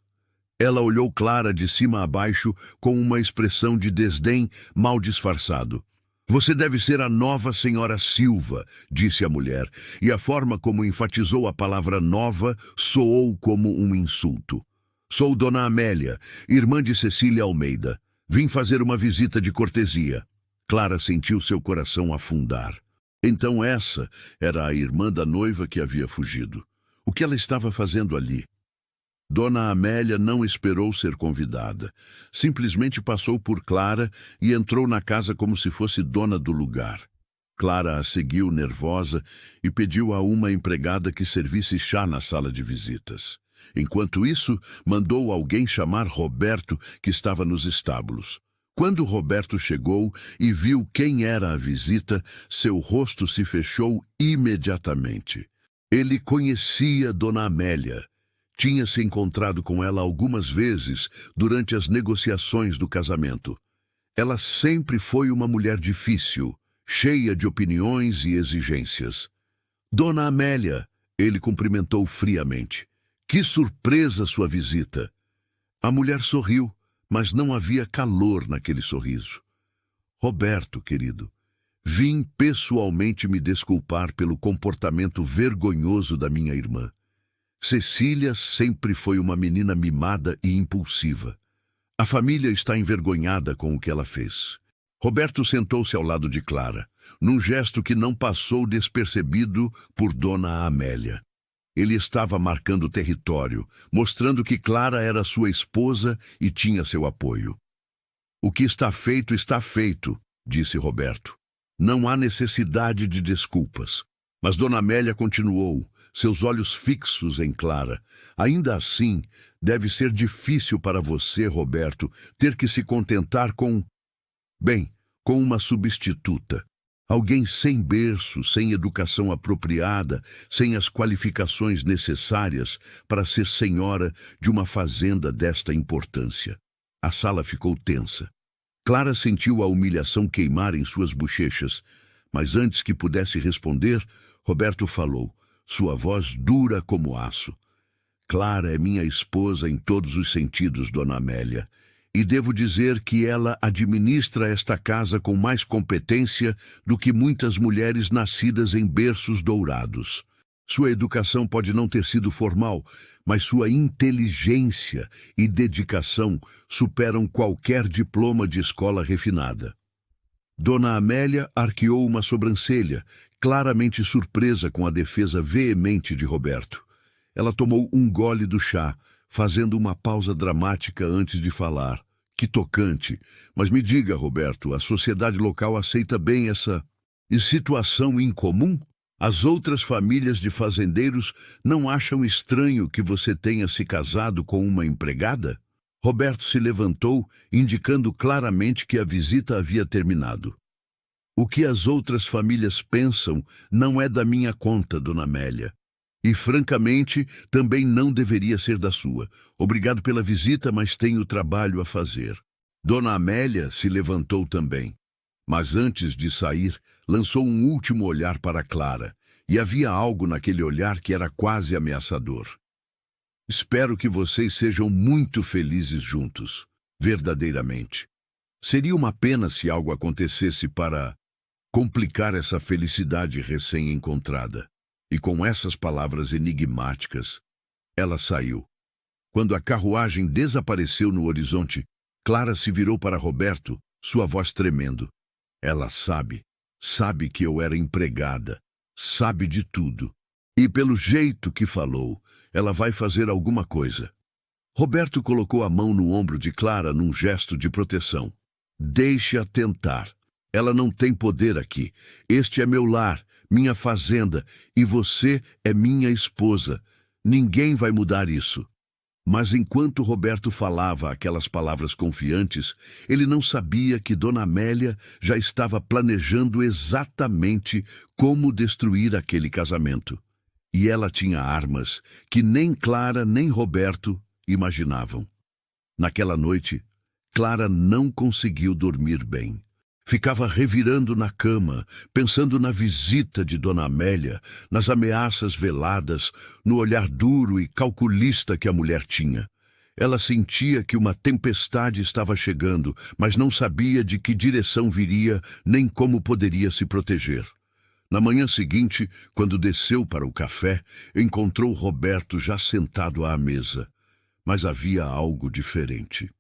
[SPEAKER 1] Ela olhou Clara de cima a baixo com uma expressão de desdém mal disfarçado. "Você deve ser a nova senhora Silva", disse a mulher, e a forma como enfatizou a palavra nova soou como um insulto. "Sou Dona Amélia, irmã de Cecília Almeida. Vim fazer uma visita de cortesia." Clara sentiu seu coração afundar. Então essa era a irmã da noiva que havia fugido. O que ela estava fazendo ali? Dona Amélia não esperou ser convidada. Simplesmente passou por Clara e entrou na casa como se fosse dona do lugar. Clara a seguiu nervosa e pediu a uma empregada que servisse chá na sala de visitas. Enquanto isso, mandou alguém chamar Roberto, que estava nos estábulos. Quando Roberto chegou e viu quem era a visita, seu rosto se fechou imediatamente. Ele conhecia Dona Amélia. Tinha se encontrado com ela algumas vezes durante as negociações do casamento. Ela sempre foi uma mulher difícil, cheia de opiniões e exigências. "Dona Amélia", ele cumprimentou friamente. "Que surpresa sua visita!" A mulher sorriu, mas não havia calor naquele sorriso. "Roberto, querido, vim pessoalmente me desculpar pelo comportamento vergonhoso da minha irmã. Cecília sempre foi uma menina mimada e impulsiva. A família está envergonhada com o que ela fez." Roberto sentou-se ao lado de Clara, num gesto que não passou despercebido por Dona Amélia. Ele estava marcando território, mostrando que Clara era sua esposa e tinha seu apoio. "O que está feito, disse Roberto. "Não há necessidade de desculpas." Mas Dona Amélia continuou, seus olhos fixos em Clara. "Ainda assim, deve ser difícil para você, Roberto, ter que se contentar com... Bem, com uma substituta. Alguém sem berço, sem educação apropriada, sem as qualificações necessárias para ser senhora de uma fazenda desta importância. A sala ficou tensa. Clara sentiu a humilhação queimar em suas bochechas, mas antes que pudesse responder, Roberto falou, sua voz dura como aço. Clara é minha esposa em todos os sentidos, dona Amélia. E devo dizer que ela administra esta casa com mais competência do que muitas mulheres nascidas em berços dourados. Sua educação pode não ter sido formal, mas sua inteligência e dedicação superam qualquer diploma de escola refinada. Dona Amélia arqueou uma sobrancelha, claramente surpresa com a defesa veemente de Roberto. Ela tomou um gole do chá, fazendo uma pausa dramática antes de falar. Que tocante! Mas me diga, Roberto, a sociedade local aceita bem essa situação incomum? As outras famílias de fazendeiros não acham estranho que você tenha se casado com uma empregada? Roberto se levantou, indicando claramente que a visita havia terminado. O que as outras famílias pensam não é da minha conta, dona Amélia. E, francamente, também não deveria ser da sua. Obrigado pela visita, mas tenho trabalho a fazer. Dona Amélia se levantou também. Mas antes de sair, lançou um último olhar para Clara. E havia algo naquele olhar que era quase ameaçador. Espero que vocês sejam muito felizes juntos. Verdadeiramente. Seria uma pena se algo acontecesse para complicar essa felicidade recém-encontrada. E com essas palavras enigmáticas, ela saiu. Quando a carruagem desapareceu no horizonte, Clara se virou para Roberto, sua voz tremendo. Ela sabe que eu era empregada, sabe de tudo. E pelo jeito que falou, ela vai fazer alguma coisa. Roberto colocou a mão no ombro de Clara num gesto de proteção. Deixe-a tentar. Ela não tem poder aqui. Este é meu lar. Minha fazenda, e você é minha esposa. Ninguém vai mudar isso. Mas enquanto Roberto falava aquelas palavras confiantes, ele não sabia que Dona Amélia já estava planejando exatamente como destruir aquele casamento. E ela tinha armas que nem Clara nem Roberto imaginavam. Naquela noite, Clara não conseguiu dormir bem. Ficava revirando na cama, pensando na visita de Dona Amélia, nas ameaças veladas, no olhar duro e calculista que a mulher tinha. Ela sentia que uma tempestade estava chegando, mas não sabia de que direção viria nem como poderia se proteger. Na manhã seguinte, quando desceu para o café, encontrou Roberto já sentado à mesa. Mas havia algo diferente.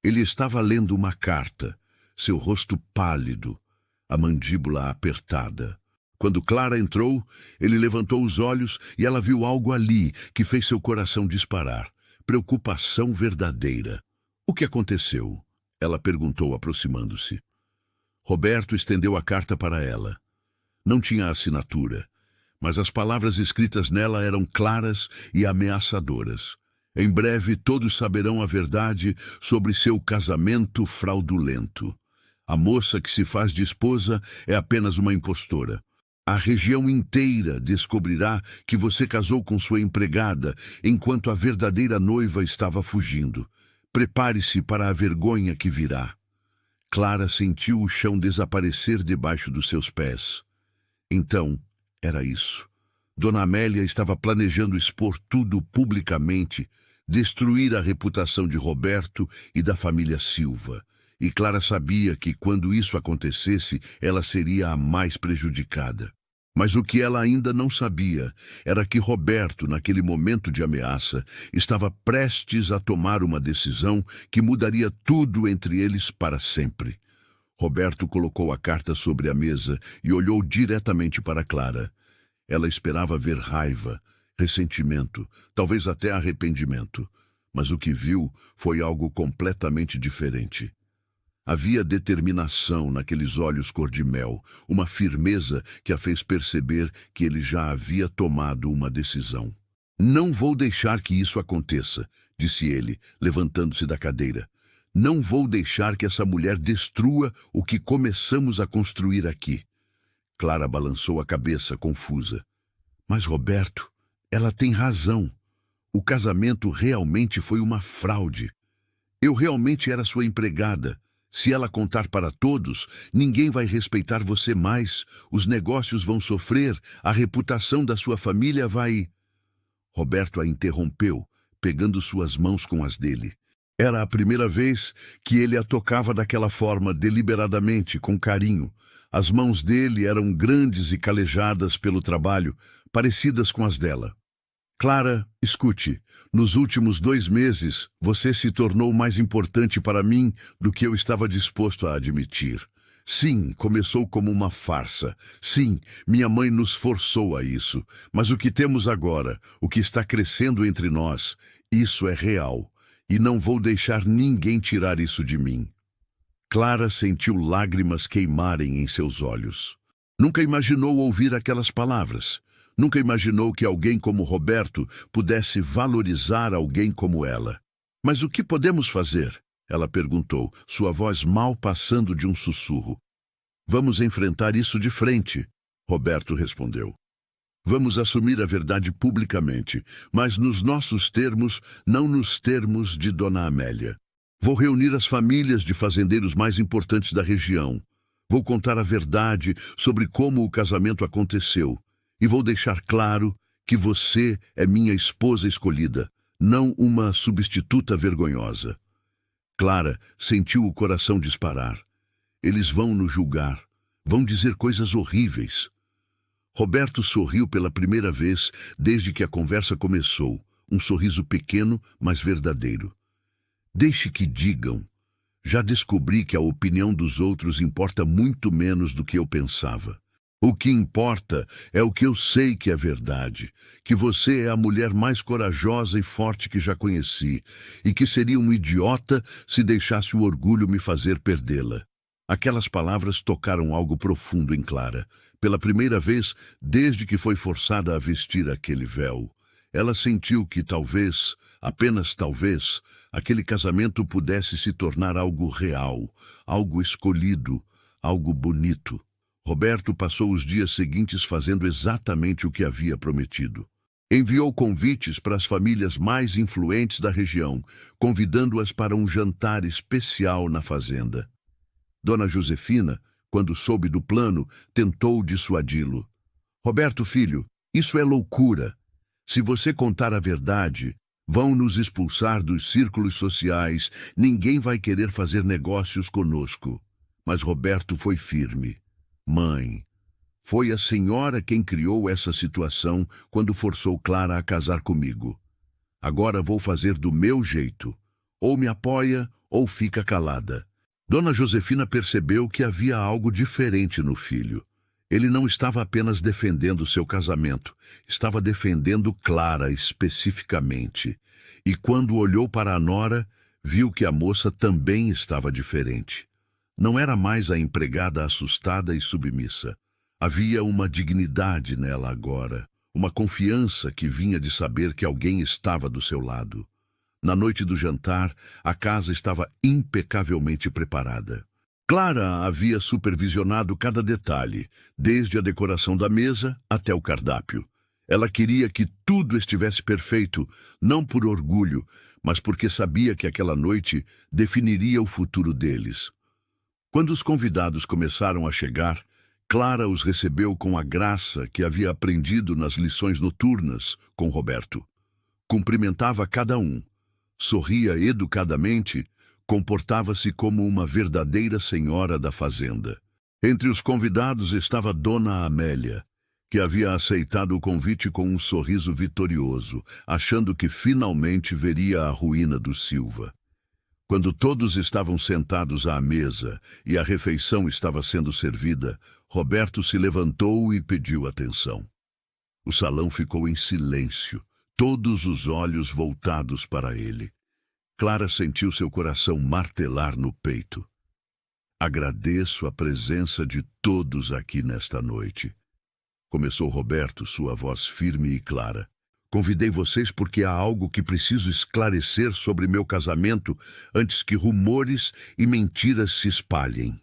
[SPEAKER 1] Ele estava lendo uma carta. Seu rosto pálido, a mandíbula apertada. Quando Clara entrou, ele levantou os olhos e ela viu algo ali que fez seu coração disparar. Preocupação verdadeira. O que aconteceu? Ela perguntou, aproximando-se. Roberto estendeu a carta para ela. Não tinha assinatura, mas as palavras escritas nela eram claras e ameaçadoras. Em breve todos saberão a verdade sobre seu casamento fraudulento. A moça que se faz de esposa é apenas uma impostora. A região inteira descobrirá que você casou com sua empregada enquanto a verdadeira noiva estava fugindo. Prepare-se para a vergonha que virá. Clara sentiu o chão desaparecer debaixo dos seus pés. Então, era isso. Dona Amélia estava planejando expor tudo publicamente, destruir a reputação de Roberto e da família Silva. E Clara sabia que, quando isso acontecesse, ela seria a mais prejudicada. Mas o que ela ainda não sabia era que Roberto, naquele momento de ameaça, estava prestes a tomar uma decisão que mudaria tudo entre eles para sempre. Roberto colocou a carta sobre a mesa e olhou diretamente para Clara. Ela esperava ver raiva, ressentimento, talvez até arrependimento. Mas o que viu foi algo completamente diferente. Havia determinação naqueles olhos cor-de-mel, uma firmeza que a fez perceber que ele já havia tomado uma decisão. Não vou deixar que isso aconteça, disse ele, levantando-se da cadeira. Não vou deixar que essa mulher destrua o que começamos a construir aqui. Clara balançou a cabeça, confusa. Mas, Roberto, ela tem razão. O casamento realmente foi uma fraude. Eu realmente era sua empregada. Se ela contar para todos, ninguém vai respeitar você mais, os negócios vão sofrer, a reputação da sua família vai... Roberto a interrompeu, pegando suas mãos com as dele. Era a primeira vez que ele a tocava daquela forma, deliberadamente, com carinho. As mãos dele eram grandes e calejadas pelo trabalho, parecidas com as dela. Clara, escute, nos últimos 2 meses, você se tornou mais importante para mim do que eu estava disposto a admitir. Sim, começou como uma farsa. Sim, minha mãe nos forçou a isso. Mas o que temos agora, o que está crescendo entre nós, isso é real. E não vou deixar ninguém tirar isso de mim. Clara sentiu lágrimas queimarem em seus olhos. Nunca imaginou ouvir aquelas palavras. Nunca imaginou que alguém como Roberto pudesse valorizar alguém como ela. Mas o que podemos fazer? Ela perguntou, sua voz mal passando de um sussurro. Vamos enfrentar isso de frente, Roberto respondeu. Vamos assumir a verdade publicamente, mas nos nossos termos, não nos termos de Dona Amélia. Vou reunir as famílias de fazendeiros mais importantes da região. Vou contar a verdade sobre como o casamento aconteceu. E vou deixar claro que você é minha esposa escolhida, não uma substituta vergonhosa. Clara sentiu o coração disparar. Eles vão nos julgar, vão dizer coisas horríveis. Roberto sorriu pela primeira vez desde que a conversa começou, um sorriso pequeno, mas verdadeiro. Deixe que digam. Já descobri que a opinião dos outros importa muito menos do que eu pensava. O que importa é o que eu sei que é verdade, que você é a mulher mais corajosa e forte que já conheci, e que seria um idiota se deixasse o orgulho me fazer perdê-la. Aquelas palavras tocaram algo profundo em Clara. Pela primeira vez, desde que foi forçada a vestir aquele véu, ela sentiu que talvez, apenas talvez, aquele casamento pudesse se tornar algo real, algo escolhido, algo bonito. Roberto passou os dias seguintes fazendo exatamente o que havia prometido. Enviou convites para as famílias mais influentes da região, convidando-as para um jantar especial na fazenda. Dona Josefina, quando soube do plano, tentou dissuadi-lo. Roberto, filho, isso é loucura. Se você contar a verdade, vão nos expulsar dos círculos sociais, ninguém vai querer fazer negócios conosco. Mas Roberto foi firme. Mãe, foi a senhora quem criou essa situação quando forçou Clara a casar comigo. Agora vou fazer do meu jeito. Ou me apoia, ou fica calada. Dona Josefina percebeu que havia algo diferente no filho. Ele não estava apenas defendendo seu casamento, estava defendendo Clara especificamente. E quando olhou para a nora, viu que a moça também estava diferente. Não era mais a empregada assustada e submissa. Havia uma dignidade nela agora, uma confiança que vinha de saber que alguém estava do seu lado. Na noite do jantar, a casa estava impecavelmente preparada. Clara havia supervisionado cada detalhe, desde a decoração da mesa até o cardápio. Ela queria que tudo estivesse perfeito, não por orgulho, mas porque sabia que aquela noite definiria o futuro deles. Quando os convidados começaram a chegar, Clara os recebeu com a graça que havia aprendido nas lições noturnas com Roberto. Cumprimentava cada um, sorria educadamente, comportava-se como uma verdadeira senhora da fazenda. Entre os convidados estava Dona Amélia, que havia aceitado o convite com um sorriso vitorioso, achando que finalmente veria a ruína do Silva. Quando todos estavam sentados à mesa e a refeição estava sendo servida, Roberto se levantou e pediu atenção. O salão ficou em silêncio, todos os olhos voltados para ele. Clara sentiu seu coração martelar no peito. Agradeço a presença de todos aqui nesta noite. Começou Roberto, sua voz firme e clara. Convidei vocês porque há algo que preciso esclarecer sobre meu casamento antes que rumores e mentiras se espalhem.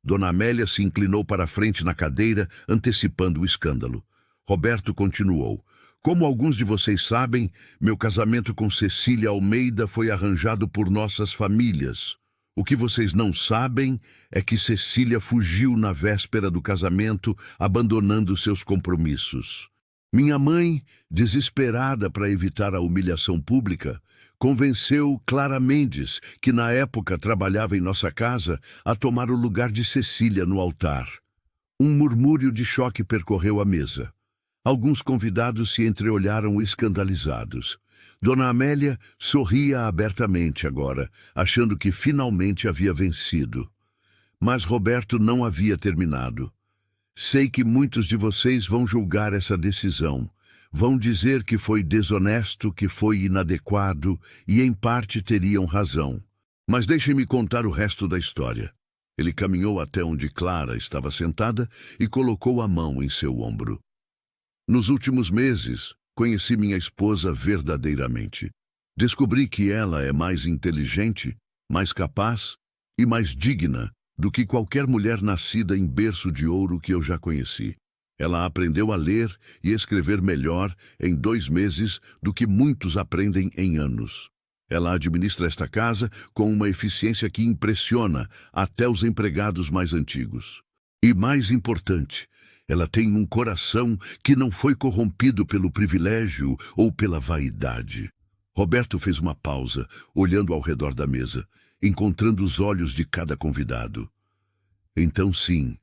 [SPEAKER 1] Dona Amélia se inclinou para a frente na cadeira, antecipando o escândalo. Roberto continuou. Como alguns de vocês sabem, meu casamento com Cecília Almeida foi arranjado por nossas famílias. O que vocês não sabem é que Cecília fugiu na véspera do casamento, abandonando seus compromissos. Minha mãe, desesperada para evitar a humilhação pública, convenceu Clara Mendes, que na época trabalhava em nossa casa, a tomar o lugar de Cecília no altar. Um murmúrio de choque percorreu a mesa. Alguns convidados se entreolharam escandalizados. Dona Amélia sorria abertamente agora, achando que finalmente havia vencido. Mas Roberto não havia terminado. Sei que muitos de vocês vão julgar essa decisão. Vão dizer que foi desonesto, que foi inadequado, e em parte teriam razão. Mas deixem-me contar o resto da história. Ele caminhou até onde Clara estava sentada e colocou a mão em seu ombro. Nos últimos meses, conheci minha esposa verdadeiramente. Descobri que ela é mais inteligente, mais capaz e mais digna do que qualquer mulher nascida em berço de ouro que eu já conheci. Ela aprendeu a ler e escrever melhor em 2 meses do que muitos aprendem em anos. Ela administra esta casa com uma eficiência que impressiona até os empregados mais antigos. E mais importante, ela tem um coração que não foi corrompido pelo privilégio ou pela vaidade. Roberto fez uma pausa, olhando ao redor da mesa, encontrando os olhos de cada convidado. Então sim,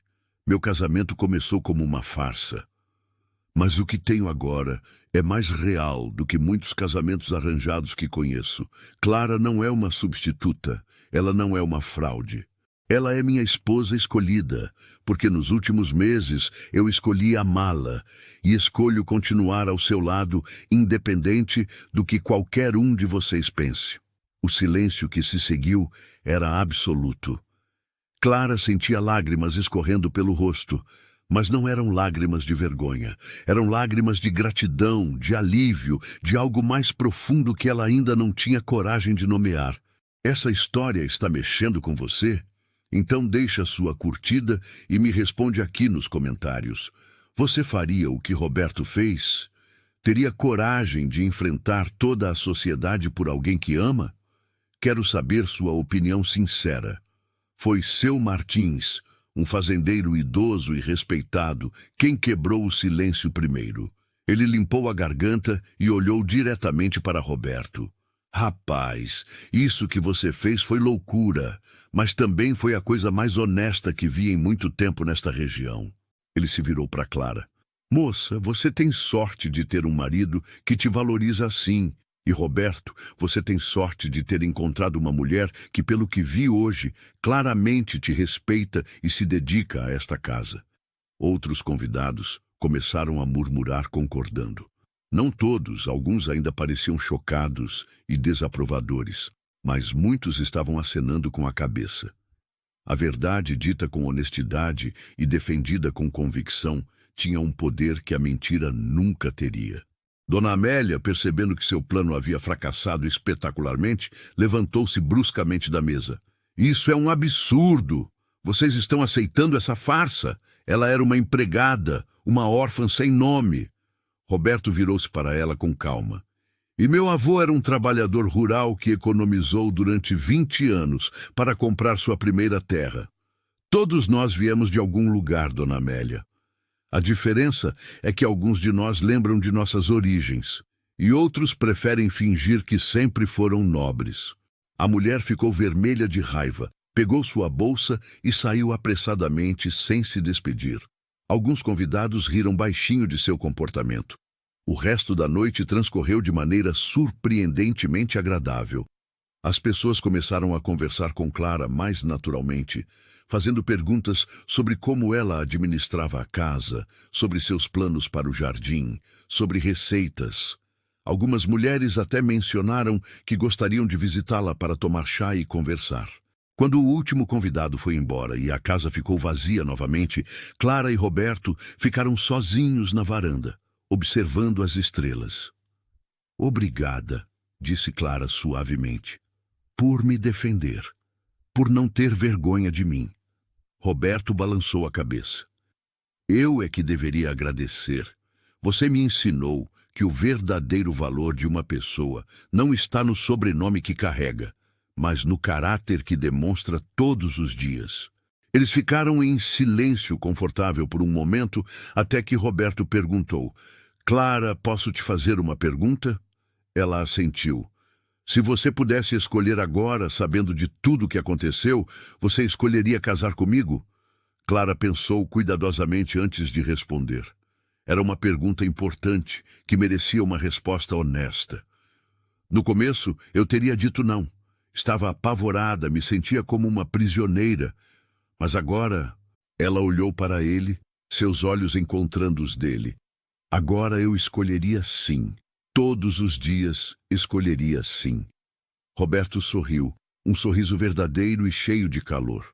[SPEAKER 1] meu casamento começou como uma farsa. Mas o que tenho agora é mais real do que muitos casamentos arranjados que conheço. Clara não é uma substituta, ela não é uma fraude. Ela é minha esposa escolhida, porque nos últimos meses eu escolhi amá-la e escolho continuar ao seu lado, independente do que qualquer um de vocês pense. O silêncio que se seguiu era absoluto. Clara sentia lágrimas escorrendo pelo rosto, mas não eram lágrimas de vergonha. Eram lágrimas de gratidão, de alívio, de algo mais profundo que ela ainda não tinha coragem de nomear. Essa história está mexendo com você? Então deixa sua curtida e me responde aqui nos comentários. Você faria o que Roberto fez? Teria coragem de enfrentar toda a sociedade por alguém que ama? Quero saber sua opinião sincera. Foi seu Martins, um fazendeiro idoso e respeitado, quem quebrou o silêncio primeiro. Ele limpou a garganta e olhou diretamente para Roberto. Rapaz, isso que você fez foi loucura, mas também foi a coisa mais honesta que vi em muito tempo nesta região. Ele se virou para Clara. Moça, você tem sorte de ter um marido que te valoriza assim. E Roberto, você tem sorte de ter encontrado uma mulher que, pelo que vi hoje, claramente te respeita e se dedica a esta casa. Outros convidados começaram a murmurar concordando. Não todos, alguns ainda pareciam chocados e desaprovadores, mas muitos estavam acenando com a cabeça. A verdade dita com honestidade e defendida com convicção tinha um poder que a mentira nunca teria. Dona Amélia, percebendo que seu plano havia fracassado espetacularmente, levantou-se bruscamente da mesa. Isso é um absurdo! Vocês estão aceitando essa farsa? Ela era uma empregada, uma órfã sem nome. Roberto virou-se para ela com calma. E meu avô era um trabalhador rural que economizou durante 20 anos para comprar sua primeira terra. Todos nós viemos de algum lugar, Dona Amélia. A diferença é que alguns de nós lembram de nossas origens, e outros preferem fingir que sempre foram nobres. A mulher ficou vermelha de raiva, pegou sua bolsa e saiu apressadamente, sem se despedir. Alguns convidados riram baixinho de seu comportamento. O resto da noite transcorreu de maneira surpreendentemente agradável. As pessoas começaram a conversar com Clara mais naturalmente, fazendo perguntas sobre como ela administrava a casa, sobre seus planos para o jardim, sobre receitas. Algumas mulheres até mencionaram que gostariam de visitá-la para tomar chá e conversar. Quando o último convidado foi embora e a casa ficou vazia novamente, Clara e Roberto ficaram sozinhos na varanda, observando as estrelas. Obrigada, disse Clara suavemente, por me defender, por não ter vergonha de mim. Roberto balançou a cabeça. Eu é que deveria agradecer. Você me ensinou que o verdadeiro valor de uma pessoa não está no sobrenome que carrega, mas no caráter que demonstra todos os dias. Eles ficaram em silêncio confortável por um momento, até que Roberto perguntou: Clara, posso te fazer uma pergunta? Ela assentiu. Se você pudesse escolher agora, sabendo de tudo o que aconteceu, você escolheria casar comigo? Clara pensou cuidadosamente antes de responder. Era uma pergunta importante, que merecia uma resposta honesta. No começo, eu teria dito não. Estava apavorada, me sentia como uma prisioneira. Mas agora, ela olhou para ele, seus olhos encontrando os dele. Agora eu escolheria sim. Todos os dias escolheria sim. Roberto sorriu, um sorriso verdadeiro e cheio de calor.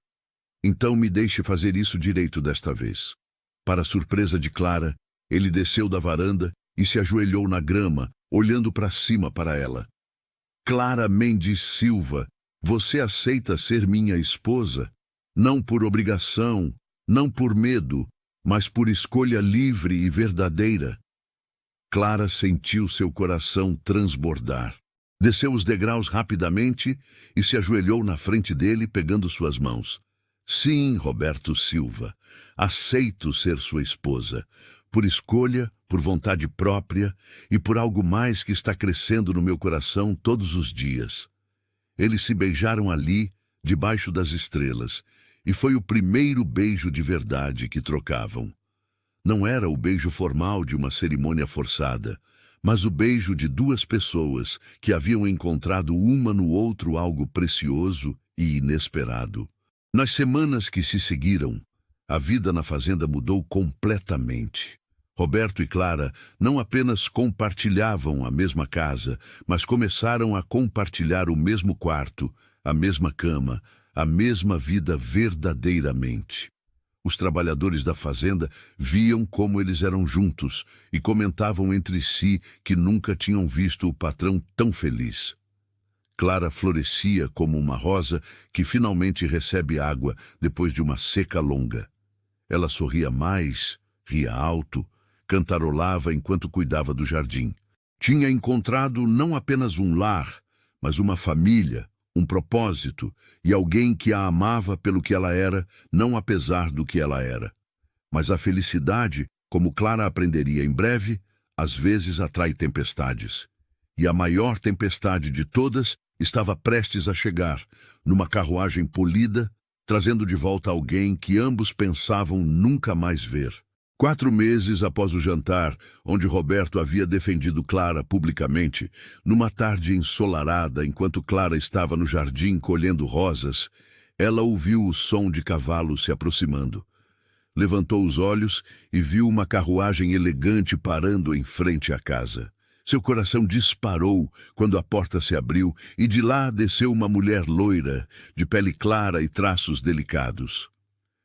[SPEAKER 1] Então me deixe fazer isso direito desta vez. Para surpresa de Clara, ele desceu da varanda e se ajoelhou na grama, olhando para cima para ela. Clara Mendes Silva, você aceita ser minha esposa? Não por obrigação, não por medo, mas por escolha livre e verdadeira. Clara sentiu seu coração transbordar. Desceu os degraus rapidamente e se ajoelhou na frente dele, pegando suas mãos. Sim, Roberto Silva, aceito ser sua esposa, por escolha, por vontade própria e por algo mais que está crescendo no meu coração todos os dias. Eles se beijaram ali, debaixo das estrelas, e foi o primeiro beijo de verdade que trocavam. Não era o beijo formal de uma cerimônia forçada, mas o beijo de duas pessoas que haviam encontrado uma no outro algo precioso e inesperado. Nas semanas que se seguiram, a vida na fazenda mudou completamente. Roberto e Clara não apenas compartilhavam a mesma casa, mas começaram a compartilhar o mesmo quarto, a mesma cama, a mesma vida verdadeiramente. Os trabalhadores da fazenda viam como eles eram juntos e comentavam entre si que nunca tinham visto o patrão tão feliz. Clara florescia como uma rosa que finalmente recebe água depois de uma seca longa. Ela sorria mais, ria alto, cantarolava enquanto cuidava do jardim. Tinha encontrado não apenas um lar, mas uma família, um propósito e alguém que a amava pelo que ela era, não apesar do que ela era. Mas a felicidade, como Clara aprenderia em breve, às vezes atrai tempestades. E a maior tempestade de todas estava prestes a chegar, numa carruagem polida, trazendo de volta alguém que ambos pensavam nunca mais ver. 4 meses após o jantar, onde Roberto havia defendido Clara publicamente, numa tarde ensolarada, enquanto Clara estava no jardim colhendo rosas, ela ouviu o som de cavalos se aproximando. Levantou os olhos e viu uma carruagem elegante parando em frente à casa. Seu coração disparou quando a porta se abriu e de lá desceu uma mulher loira, de pele clara e traços delicados.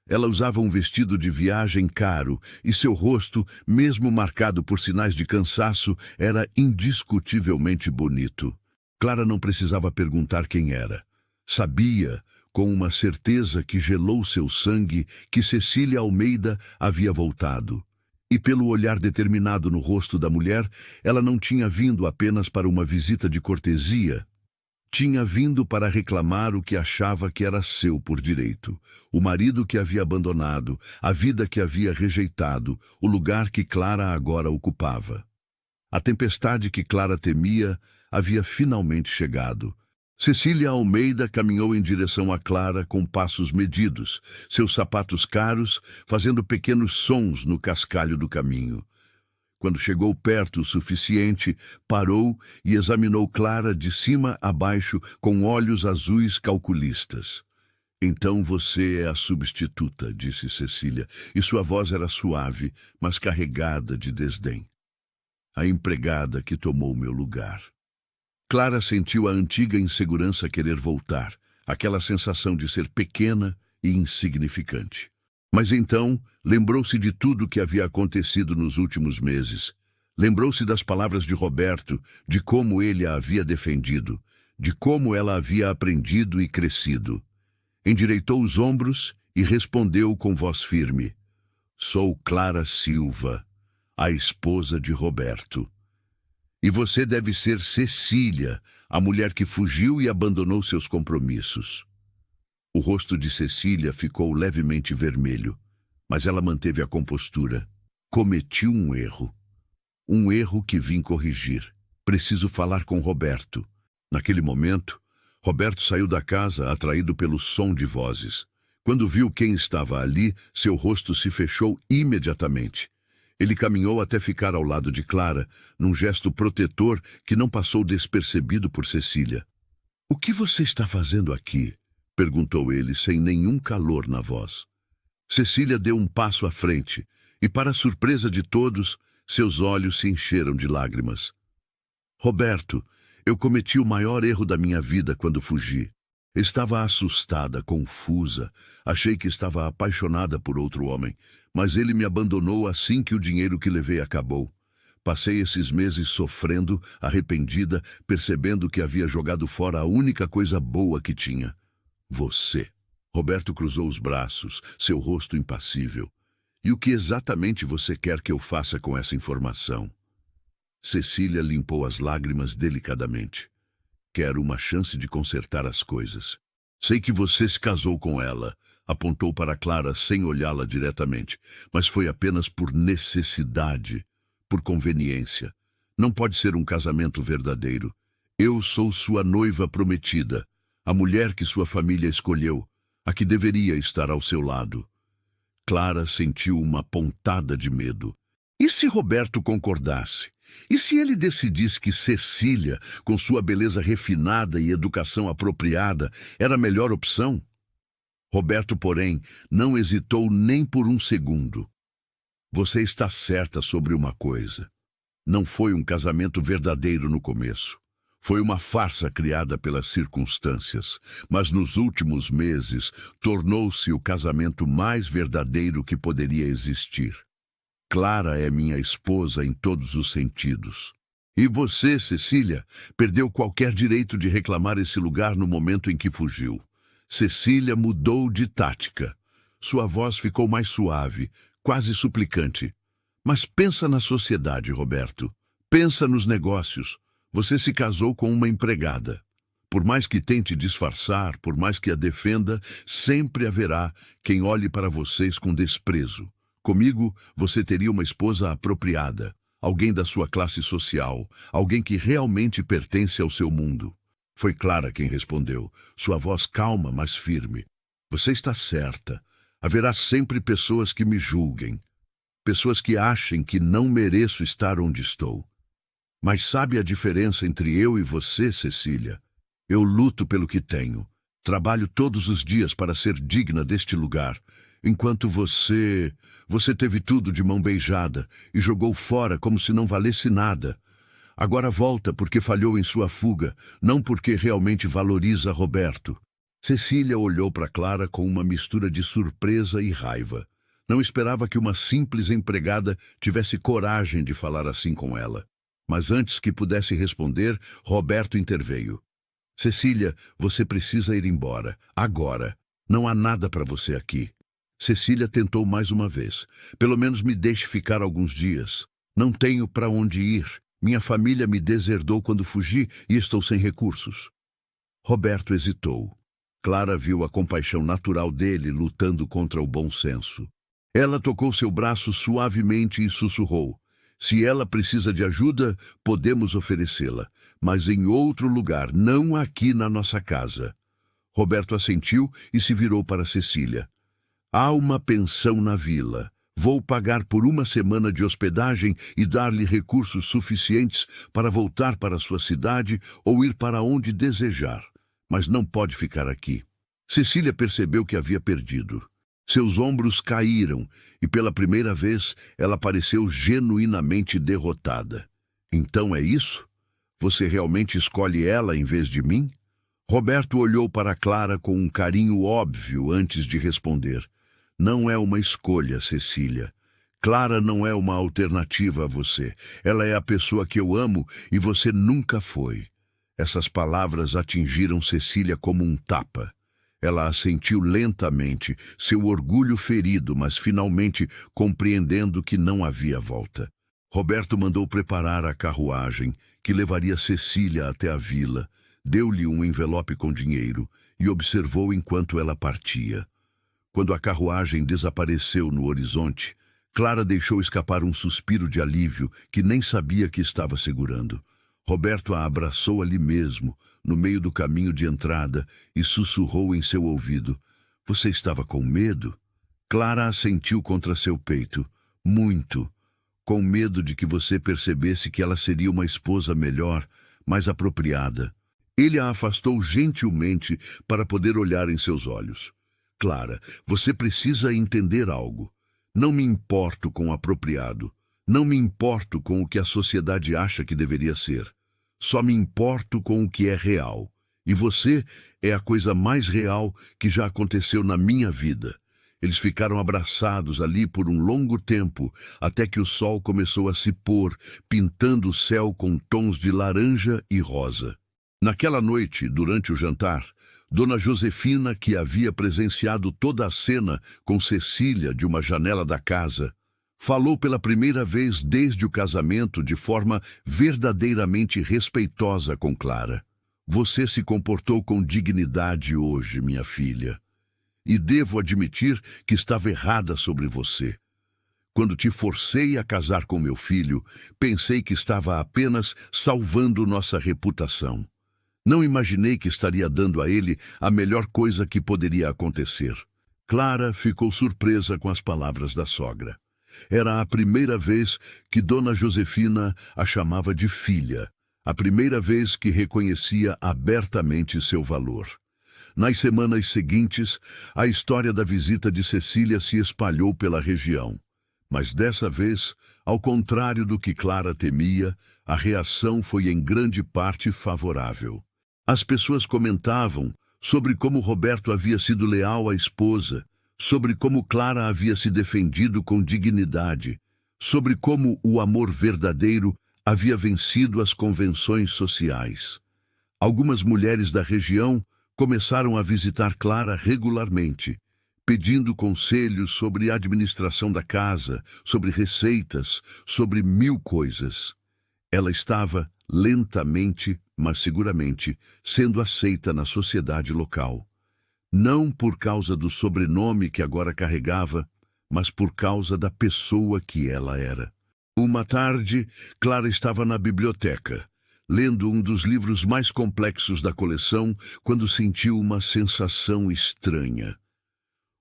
[SPEAKER 1] Ela usava um vestido de viagem caro e seu rosto, mesmo marcado por sinais de cansaço, era indiscutivelmente bonito. Clara não precisava perguntar quem era. Sabia, com uma certeza que gelou seu sangue, que Cecília Almeida havia voltado. E pelo olhar determinado no rosto da mulher, ela não tinha vindo apenas para uma visita de cortesia. Tinha vindo para reclamar o que achava que era seu por direito, o marido que havia abandonado, a vida que havia rejeitado, o lugar que Clara agora ocupava. A tempestade que Clara temia havia finalmente chegado. Cecília Almeida caminhou em direção a Clara com passos medidos, seus sapatos caros fazendo pequenos sons no cascalho do caminho. Quando chegou perto o suficiente, parou e examinou Clara de cima a baixo com olhos azuis calculistas. Então você é a substituta, disse Cecília, e sua voz era suave, mas carregada de desdém. A empregada que tomou meu lugar. Clara sentiu a antiga insegurança querer voltar, aquela sensação de ser pequena e insignificante. Mas então lembrou-se de tudo o que havia acontecido nos últimos meses. Lembrou-se das palavras de Roberto, de como ele a havia defendido, de como ela havia aprendido e crescido. Endireitou os ombros e respondeu com voz firme: "Sou Clara Silva, a esposa de Roberto. E você deve ser Cecília, a mulher que fugiu e abandonou seus compromissos." O rosto de Cecília ficou levemente vermelho, mas ela manteve a compostura. "Cometi um erro. Um erro que vim corrigir. Preciso falar com Roberto." Naquele momento, Roberto saiu da casa, atraído pelo som de vozes. Quando viu quem estava ali, seu rosto se fechou imediatamente. Ele caminhou até ficar ao lado de Clara, num gesto protetor que não passou despercebido por Cecília. "O que você está fazendo aqui?" perguntou ele, sem nenhum calor na voz. Cecília deu um passo à frente, e, para a surpresa de todos, seus olhos se encheram de lágrimas. "Roberto, eu cometi o maior erro da minha vida quando fugi. Estava assustada, confusa. Achei que estava apaixonada por outro homem, mas ele me abandonou assim que o dinheiro que levei acabou. Passei esses meses sofrendo, arrependida, percebendo que havia jogado fora a única coisa boa que tinha. Você." Roberto cruzou os braços, seu rosto impassível. "E o que exatamente você quer que eu faça com essa informação?" Cecília limpou as lágrimas delicadamente. "Quero uma chance de consertar as coisas. Sei que você se casou com ela." Apontou para Clara sem olhá-la diretamente. "Mas foi apenas por necessidade, por conveniência. Não pode ser um casamento verdadeiro. Eu sou sua noiva prometida, a mulher que sua família escolheu, a que deveria estar ao seu lado." Clara sentiu uma pontada de medo. E se Roberto concordasse? E se ele decidisse que Cecília, com sua beleza refinada e educação apropriada, era a melhor opção? Roberto, porém, não hesitou nem por um segundo. "Você está certa sobre uma coisa. Não foi um casamento verdadeiro no começo. Foi uma farsa criada pelas circunstâncias, mas nos últimos meses tornou-se o casamento mais verdadeiro que poderia existir. Clara é minha esposa em todos os sentidos. E você, Cecília, perdeu qualquer direito de reclamar esse lugar no momento em que fugiu." Cecília mudou de tática. Sua voz ficou mais suave, quase suplicante. "Mas pensa na sociedade, Roberto. Pensa nos negócios. Você se casou com uma empregada. Por mais que tente disfarçar, por mais que a defenda, sempre haverá quem olhe para vocês com desprezo. Comigo, você teria uma esposa apropriada, alguém da sua classe social, alguém que realmente pertence ao seu mundo." Foi Clara quem respondeu, sua voz calma, mas firme. "Você está certa. Haverá sempre pessoas que me julguem. Pessoas que achem que não mereço estar onde estou. Mas sabe a diferença entre eu e você, Cecília? Eu luto pelo que tenho. Trabalho todos os dias para ser digna deste lugar, enquanto você teve tudo de mão beijada e jogou fora como se não valesse nada. Agora volta porque falhou em sua fuga, não porque realmente valoriza Roberto." Cecília olhou para Clara com uma mistura de surpresa e raiva. Não esperava que uma simples empregada tivesse coragem de falar assim com ela. Mas antes que pudesse responder, Roberto interveio. "Cecília, você precisa ir embora. Agora. Não há nada para você aqui." Cecília tentou mais uma vez. "Pelo menos me deixe ficar alguns dias. Não tenho para onde ir. Minha família me deserdou quando fugi e estou sem recursos." Roberto hesitou. Clara viu a compaixão natural dele lutando contra o bom senso. Ela tocou seu braço suavemente e sussurrou: "Se ela precisa de ajuda, podemos oferecê-la, mas em outro lugar, não aqui na nossa casa." Roberto assentiu e se virou para Cecília. "Há uma pensão na vila. Vou pagar por uma semana de hospedagem e dar-lhe recursos suficientes para voltar para sua cidade ou ir para onde desejar. Mas não pode ficar aqui." Cecília percebeu que havia perdido. Seus ombros caíram e, pela primeira vez, ela pareceu genuinamente derrotada. "Então é isso? Você realmente escolhe ela em vez de mim?" Roberto olhou para Clara com um carinho óbvio antes de responder. "Não é uma escolha, Cecília. Clara não é uma alternativa a você. Ela é a pessoa que eu amo e você nunca foi. Essas palavras atingiram Cecília como um tapa. Ela assentiu lentamente, seu orgulho ferido, mas finalmente compreendendo que não havia volta. Roberto mandou preparar a carruagem, que levaria Cecília até a vila, deu-lhe um envelope com dinheiro e observou enquanto ela partia. Quando a carruagem desapareceu no horizonte, Clara deixou escapar um suspiro de alívio que nem sabia que estava segurando. Roberto a abraçou ali mesmo, no meio do caminho de entrada, e sussurrou em seu ouvido: "Você estava com medo?" Clara assentiu contra seu peito. "Muito. Com medo de que você percebesse que ela seria uma esposa melhor, mais apropriada." Ele a afastou gentilmente para poder olhar em seus olhos. "Clara, você precisa entender algo. Não me importo com o apropriado. Não me importo com o que a sociedade acha que deveria ser. Só me importo com o que é real. E você é a coisa mais real que já aconteceu na minha vida." Eles ficaram abraçados ali por um longo tempo, até que o sol começou a se pôr, pintando o céu com tons de laranja e rosa. Naquela noite, durante o jantar, Dona Josefina, que havia presenciado toda a cena com Cecília de uma janela da casa, falou pela primeira vez desde o casamento de forma verdadeiramente respeitosa com Clara. "Você se comportou com dignidade hoje, minha filha. E devo admitir que estava errada sobre você. Quando te forcei a casar com meu filho, pensei que estava apenas salvando nossa reputação. Não imaginei que estaria dando a ele a melhor coisa que poderia acontecer." Clara ficou surpresa com as palavras da sogra. Era a primeira vez que Dona Josefina a chamava de filha, a primeira vez que reconhecia abertamente seu valor. Nas semanas seguintes, a história da visita de Cecília se espalhou pela região. Mas dessa vez, ao contrário do que Clara temia, a reação foi em grande parte favorável. As pessoas comentavam sobre como Roberto havia sido leal à esposa, sobre como Clara havia se defendido com dignidade, sobre como o amor verdadeiro havia vencido as convenções sociais. Algumas mulheres da região começaram a visitar Clara regularmente, pedindo conselhos sobre a administração da casa, sobre receitas, sobre 1000 coisas. Ela estava, lentamente, mas seguramente, sendo aceita na sociedade local. Não por causa do sobrenome que agora carregava, mas por causa da pessoa que ela era. Uma tarde, Clara estava na biblioteca, lendo um dos livros mais complexos da coleção, quando sentiu uma sensação estranha.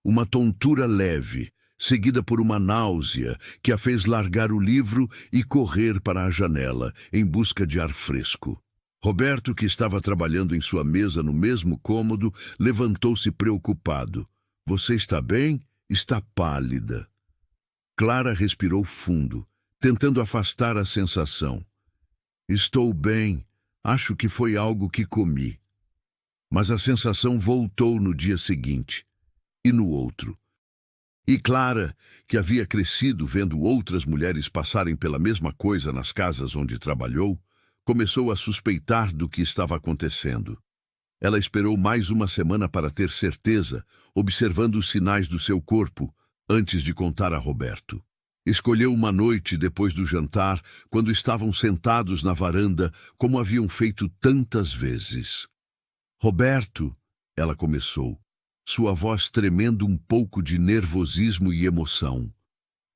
[SPEAKER 1] Uma tontura leve, seguida por uma náusea, que a fez largar o livro e correr para a janela, em busca de ar fresco. Roberto, que estava trabalhando em sua mesa no mesmo cômodo, levantou-se preocupado. "Você está bem? Está pálida." Clara respirou fundo, tentando afastar a sensação. "Estou bem. Acho que foi algo que comi." Mas a sensação voltou no dia seguinte, e no outro. E Clara, que havia crescido vendo outras mulheres passarem pela mesma coisa nas casas onde trabalhou, começou a suspeitar do que estava acontecendo. Ela esperou mais uma semana para ter certeza, observando os sinais do seu corpo, antes de contar a Roberto. Escolheu uma noite depois do jantar, quando estavam sentados na varanda, como haviam feito tantas vezes. "Roberto", ela começou, sua voz tremendo um pouco de nervosismo e emoção.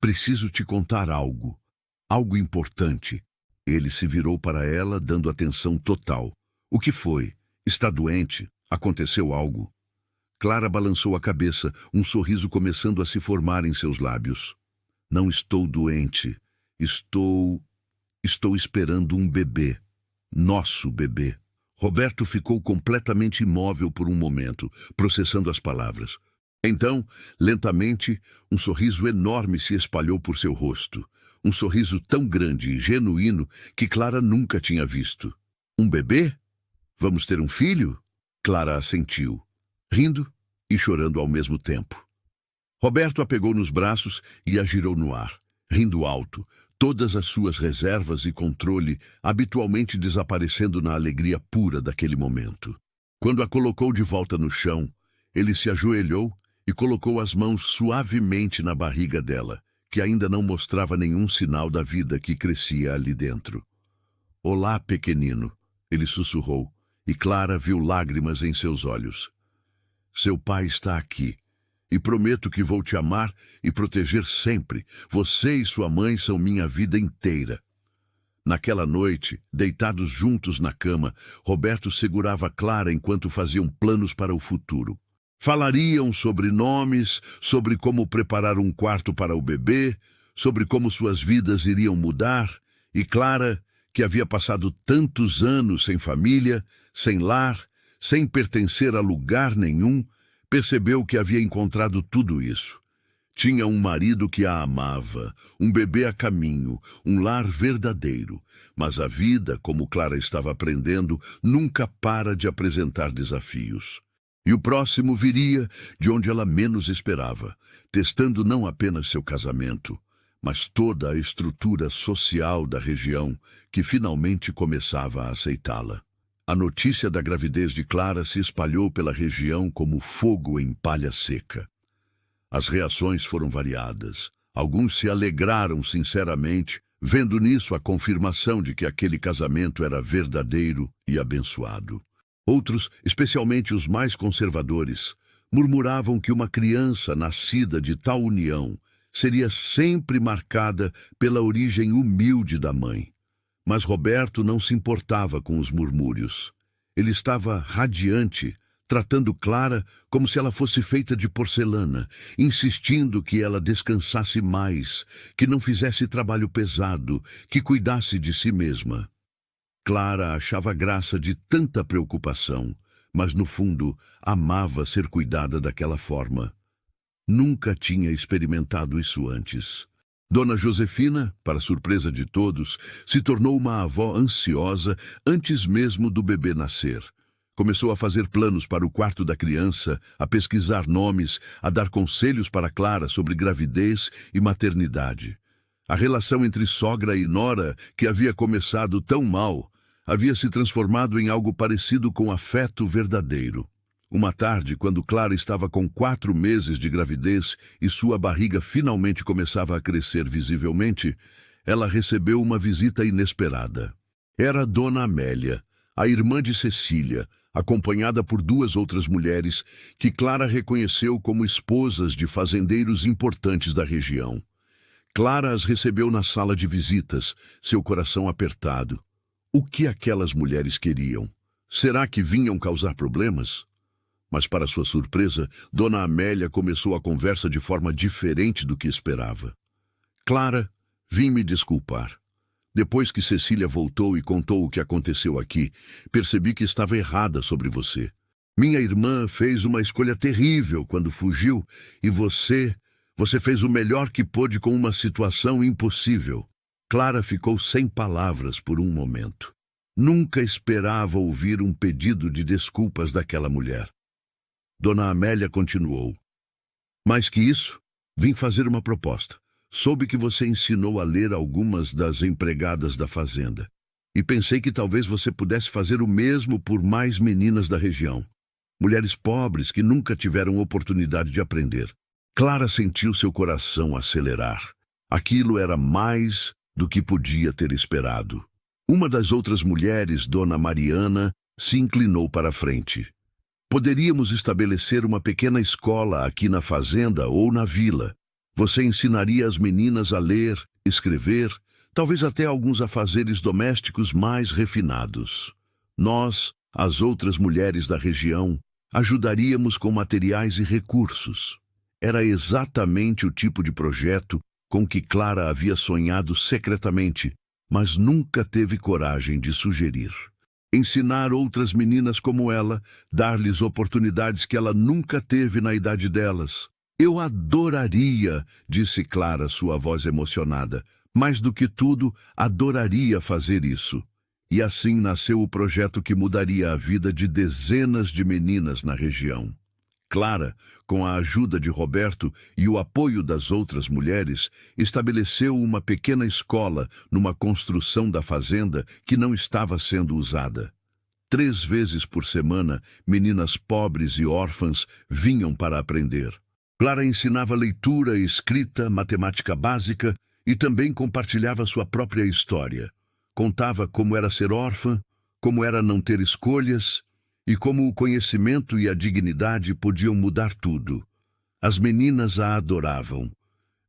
[SPEAKER 1] "Preciso te contar algo. Algo importante." Ele se virou para ela, dando atenção total. "O que foi? Está doente? Aconteceu algo?" Clara balançou a cabeça, um sorriso começando a se formar em seus lábios. "Não estou doente. Estou esperando um bebê. Nosso bebê." Roberto ficou completamente imóvel por um momento, processando as palavras. Então, lentamente, um sorriso enorme se espalhou por seu rosto. Um sorriso tão grande e genuíno que Clara nunca tinha visto. "Um bebê? Vamos ter um filho?" Clara assentiu, rindo e chorando ao mesmo tempo. Roberto a pegou nos braços e a girou no ar. rindo alto, todas as suas reservas e controle habitualmente desaparecendo na alegria pura daquele momento. Quando a colocou de volta no chão, ele se ajoelhou e colocou as mãos suavemente na barriga dela, que ainda não mostrava nenhum sinal da vida que crescia ali dentro. "Olá, pequenino", ele sussurrou, e Clara viu lágrimas em seus olhos. "Seu pai está aqui, e prometo que vou te amar e proteger sempre. Você e sua mãe são minha vida inteira." Naquela noite, deitados juntos na cama, Roberto segurava Clara enquanto faziam planos para o futuro. Falariam sobre nomes, sobre como preparar um quarto para o bebê, sobre como suas vidas iriam mudar, e Clara, que havia passado tantos anos sem família, sem lar, sem pertencer a lugar nenhum, percebeu que havia encontrado tudo isso. Tinha um marido que a amava, um bebê a caminho, um lar verdadeiro. Mas a vida, como Clara estava aprendendo, nunca para de apresentar desafios. E o próximo viria de onde ela menos esperava, testando não apenas seu casamento, mas toda a estrutura social da região que finalmente começava a aceitá-la. A notícia da gravidez de Clara se espalhou pela região como fogo em palha seca. As reações foram variadas. Alguns se alegraram sinceramente, vendo nisso a confirmação de que aquele casamento era verdadeiro e abençoado. Outros, especialmente os mais conservadores, murmuravam que uma criança nascida de tal união seria sempre marcada pela origem humilde da mãe. Mas Roberto não se importava com os murmúrios. Ele estava radiante, tratando Clara como se ela fosse feita de porcelana, insistindo que ela descansasse mais, que não fizesse trabalho pesado, que cuidasse de si mesma. Clara achava graça de tanta preocupação, mas no fundo amava ser cuidada daquela forma. Nunca tinha experimentado isso antes. Dona Josefina, para surpresa de todos, se tornou uma avó ansiosa antes mesmo do bebê nascer. Começou a fazer planos para o quarto da criança, a pesquisar nomes, a dar conselhos para Clara sobre gravidez e maternidade. A relação entre sogra e nora, que havia começado tão mal, havia se transformado em algo parecido com afeto verdadeiro. Uma tarde, quando Clara estava com 4 meses de gravidez e sua barriga finalmente começava a crescer visivelmente, ela recebeu uma visita inesperada. Era Dona Amélia, a irmã de Cecília, acompanhada por 2 outras mulheres que Clara reconheceu como esposas de fazendeiros importantes da região. Clara as recebeu na sala de visitas, seu coração apertado. O que aquelas mulheres queriam? Será que vinham causar problemas? Mas, para sua surpresa, Dona Amélia começou a conversa de forma diferente do que esperava. "Clara, vim me desculpar. Depois que Cecília voltou e contou o que aconteceu aqui, percebi que estava errada sobre você. Minha irmã fez uma escolha terrível quando fugiu e você fez o melhor que pôde com uma situação impossível." Clara ficou sem palavras por um momento. Nunca esperava ouvir um pedido de desculpas daquela mulher. Dona Amélia continuou. "Mais que isso, vim fazer uma proposta. Soube que você ensinou a ler algumas das empregadas da fazenda. E pensei que talvez você pudesse fazer o mesmo por mais meninas da região. Mulheres pobres que nunca tiveram oportunidade de aprender." Clara sentiu seu coração acelerar. Aquilo era mais do que podia ter esperado. Uma das outras mulheres, Dona Mariana, se inclinou para a frente. "Poderíamos estabelecer uma pequena escola aqui na fazenda ou na vila. Você ensinaria as meninas a ler, escrever, talvez até alguns afazeres domésticos mais refinados. Nós, as outras mulheres da região, ajudaríamos com materiais e recursos." Era exatamente o tipo de projeto com que Clara havia sonhado secretamente, mas nunca teve coragem de sugerir. Ensinar outras meninas como ela, dar-lhes oportunidades que ela nunca teve na idade delas. "Eu adoraria", disse Clara, sua voz emocionada. "Mais do que tudo, adoraria fazer isso." E assim nasceu o projeto que mudaria a vida de dezenas de meninas na região. Clara, com a ajuda de Roberto e o apoio das outras mulheres, estabeleceu uma pequena escola numa construção da fazenda que não estava sendo usada. 3 vezes por semana, meninas pobres e órfãs vinham para aprender. Clara ensinava leitura, escrita, matemática básica e também compartilhava sua própria história. Contava como era ser órfã, como era não ter escolhas e como o conhecimento e a dignidade podiam mudar tudo. As meninas a adoravam.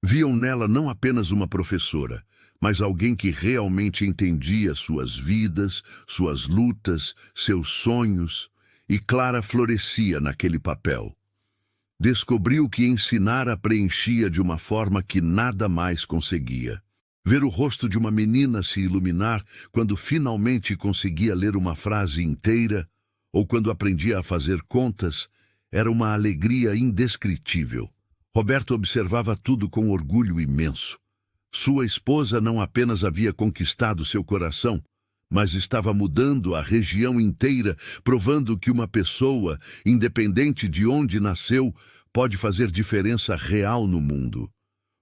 [SPEAKER 1] Viam nela não apenas uma professora, mas alguém que realmente entendia suas vidas, suas lutas, seus sonhos, e Clara florescia naquele papel. Descobriu que ensinar a preenchia de uma forma que nada mais conseguia. Ver o rosto de uma menina se iluminar quando finalmente conseguia ler uma frase inteira, ou quando aprendia a fazer contas, era uma alegria indescritível. Roberto observava tudo com orgulho imenso. Sua esposa não apenas havia conquistado seu coração, mas estava mudando a região inteira, provando que uma pessoa, independente de onde nasceu, pode fazer diferença real no mundo.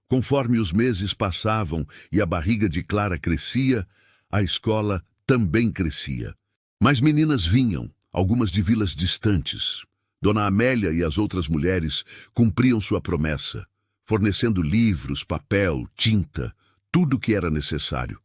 [SPEAKER 1] Conforme os meses passavam e a barriga de Clara crescia, a escola também crescia. Mais meninas vinham, algumas de vilas distantes. Dona Amélia e as outras mulheres cumpriam sua promessa, fornecendo livros, papel, tinta, tudo o que era necessário.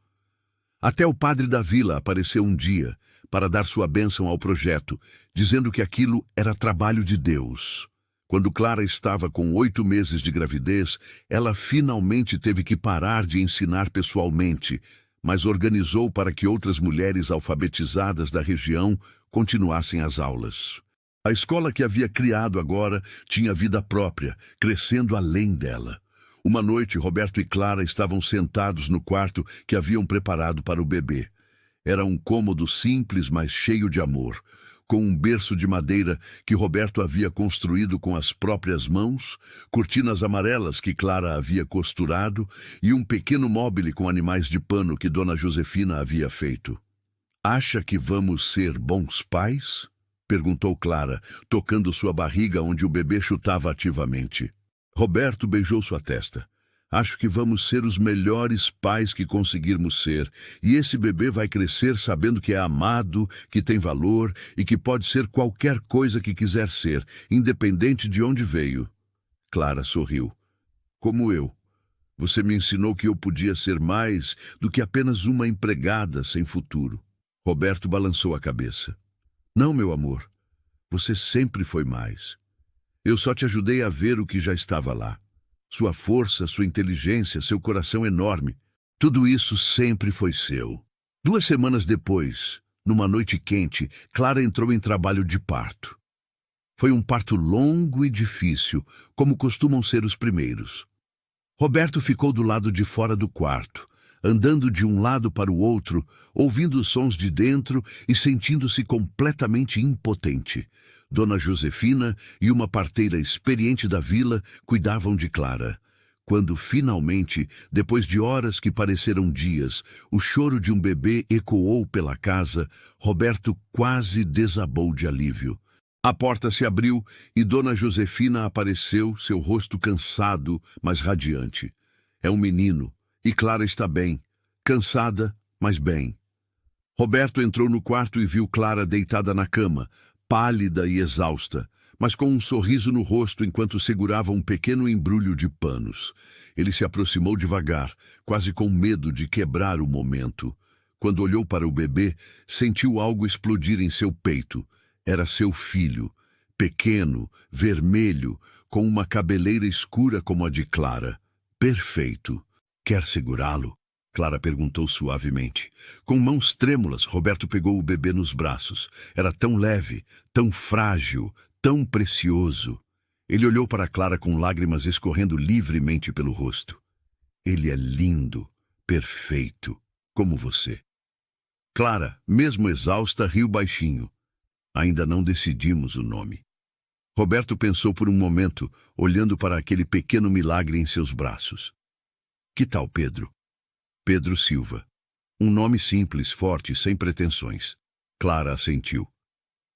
[SPEAKER 1] Até o padre da vila apareceu um dia para dar sua bênção ao projeto, dizendo que aquilo era trabalho de Deus. Quando Clara estava com 8 meses de gravidez, ela finalmente teve que parar de ensinar pessoalmente, mas organizou para que outras mulheres alfabetizadas da região continuassem as aulas. A escola que havia criado agora tinha vida própria, crescendo além dela. Uma noite, Roberto e Clara estavam sentados no quarto que haviam preparado para o bebê. Era um cômodo simples, mas cheio de amor, com um berço de madeira que Roberto havia construído com as próprias mãos, cortinas amarelas que Clara havia costurado e um pequeno móbile com animais de pano que Dona Josefina havia feito. "Acha que vamos ser bons pais?" perguntou Clara, tocando sua barriga onde o bebê chutava ativamente. Roberto beijou sua testa. "Acho que vamos ser os melhores pais que conseguirmos ser, e esse bebê vai crescer sabendo que é amado, que tem valor e que pode ser qualquer coisa que quiser ser, independente de onde veio." Clara sorriu. "Como eu. Você me ensinou que eu podia ser mais do que apenas uma empregada sem futuro." Roberto balançou a cabeça. "Não, meu amor. Você sempre foi mais. Eu só te ajudei a ver o que já estava lá. Sua força, sua inteligência, seu coração enorme. Tudo isso sempre foi seu." 2 semanas depois, numa noite quente, Clara entrou em trabalho de parto. Foi um parto longo e difícil, como costumam ser os primeiros. Roberto ficou do lado de fora do quarto, andando de um lado para o outro, ouvindo os sons de dentro e sentindo-se completamente impotente. Dona Josefina e uma parteira experiente da vila cuidavam de Clara. Quando finalmente, depois de horas que pareceram dias, o choro de um bebê ecoou pela casa, Roberto quase desabou de alívio. A porta se abriu e Dona Josefina apareceu, seu rosto cansado, mas radiante. "É um menino, e Clara está bem, cansada, mas bem." Roberto entrou no quarto e viu Clara deitada na cama, pálida e exausta, mas com um sorriso no rosto enquanto segurava um pequeno embrulho de panos. Ele se aproximou devagar, quase com medo de quebrar o momento. Quando olhou para o bebê, sentiu algo explodir em seu peito. Era seu filho, pequeno, vermelho, com uma cabeleira escura como a de Clara. Perfeito. "Quer segurá-lo?" Clara perguntou suavemente. Com mãos trêmulas, Roberto pegou o bebê nos braços. Era tão leve, tão frágil, tão precioso. Ele olhou para Clara com lágrimas escorrendo livremente pelo rosto. "Ele é lindo, perfeito, como você." Clara, mesmo exausta, riu baixinho. "Ainda não decidimos o nome." Roberto pensou por um momento, olhando para aquele pequeno milagre em seus braços. "Que tal Pedro?" "Pedro Silva. Um nome simples, forte, sem pretensões." Clara assentiu.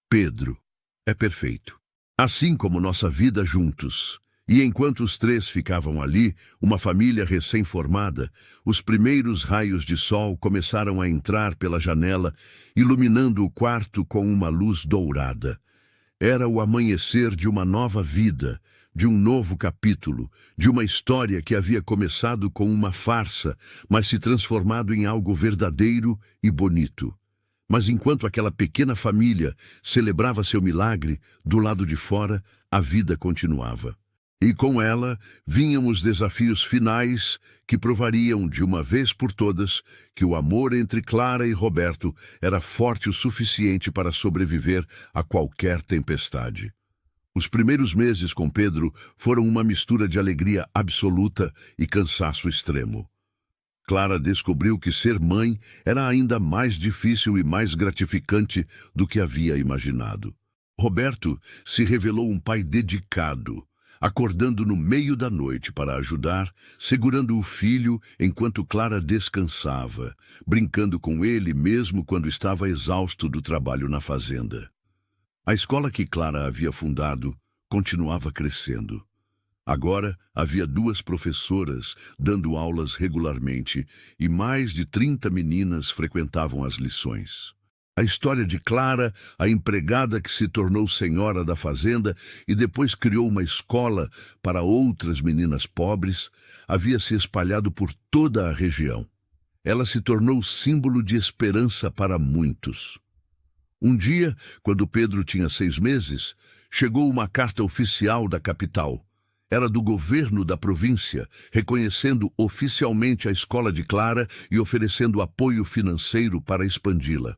[SPEAKER 1] "Pedro. É perfeito." Assim como nossa vida juntos. E enquanto os três ficavam ali, uma família recém-formada, os primeiros raios de sol começaram a entrar pela janela, iluminando o quarto com uma luz dourada. Era o amanhecer de uma nova vida, de um novo capítulo, de uma história que havia começado com uma farsa, mas se transformado em algo verdadeiro e bonito. Mas enquanto aquela pequena família celebrava seu milagre, do lado de fora, a vida continuava. E com ela vinham os desafios finais que provariam de uma vez por todas que o amor entre Clara e Roberto era forte o suficiente para sobreviver a qualquer tempestade. Os primeiros meses com Pedro foram uma mistura de alegria absoluta e cansaço extremo. Clara descobriu que ser mãe era ainda mais difícil e mais gratificante do que havia imaginado. Roberto se revelou um pai dedicado, acordando no meio da noite para ajudar, segurando o filho enquanto Clara descansava, brincando com ele mesmo quando estava exausto do trabalho na fazenda. A escola que Clara havia fundado continuava crescendo. Agora havia 2 professoras dando aulas regularmente e mais de 30 meninas frequentavam as lições. A história de Clara, a empregada que se tornou senhora da fazenda e depois criou uma escola para outras meninas pobres, havia se espalhado por toda a região. Ela se tornou símbolo de esperança para muitos. Um dia, quando Pedro tinha 6 meses, chegou uma carta oficial da capital. Era do governo da província, reconhecendo oficialmente a escola de Clara e oferecendo apoio financeiro para expandi-la.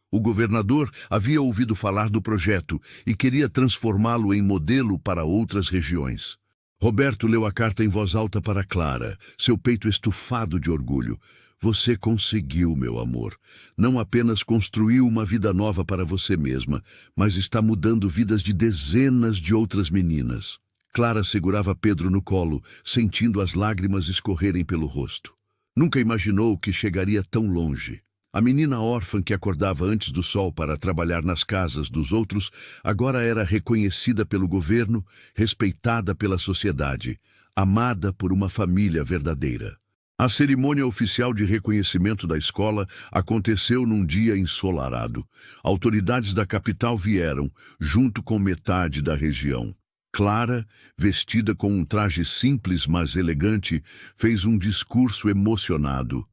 [SPEAKER 1] O governador havia ouvido falar do projeto e queria transformá-lo em modelo para outras regiões. Roberto leu a carta em voz alta para Clara, seu peito estufado de orgulho. Você conseguiu, meu amor. Não apenas construiu uma vida nova para você mesma, mas está mudando vidas de dezenas de outras meninas. Clara segurava Pedro no colo, sentindo as lágrimas escorrerem pelo rosto. Nunca imaginou que chegaria tão longe. A menina órfã que acordava antes do sol para trabalhar nas casas dos outros, agora era reconhecida pelo governo, respeitada pela sociedade, amada por uma família verdadeira. A cerimônia oficial de reconhecimento da escola aconteceu num dia ensolarado. Autoridades da capital vieram, junto com metade da região. Clara, vestida com um traje simples mas elegante, fez um discurso emocionado.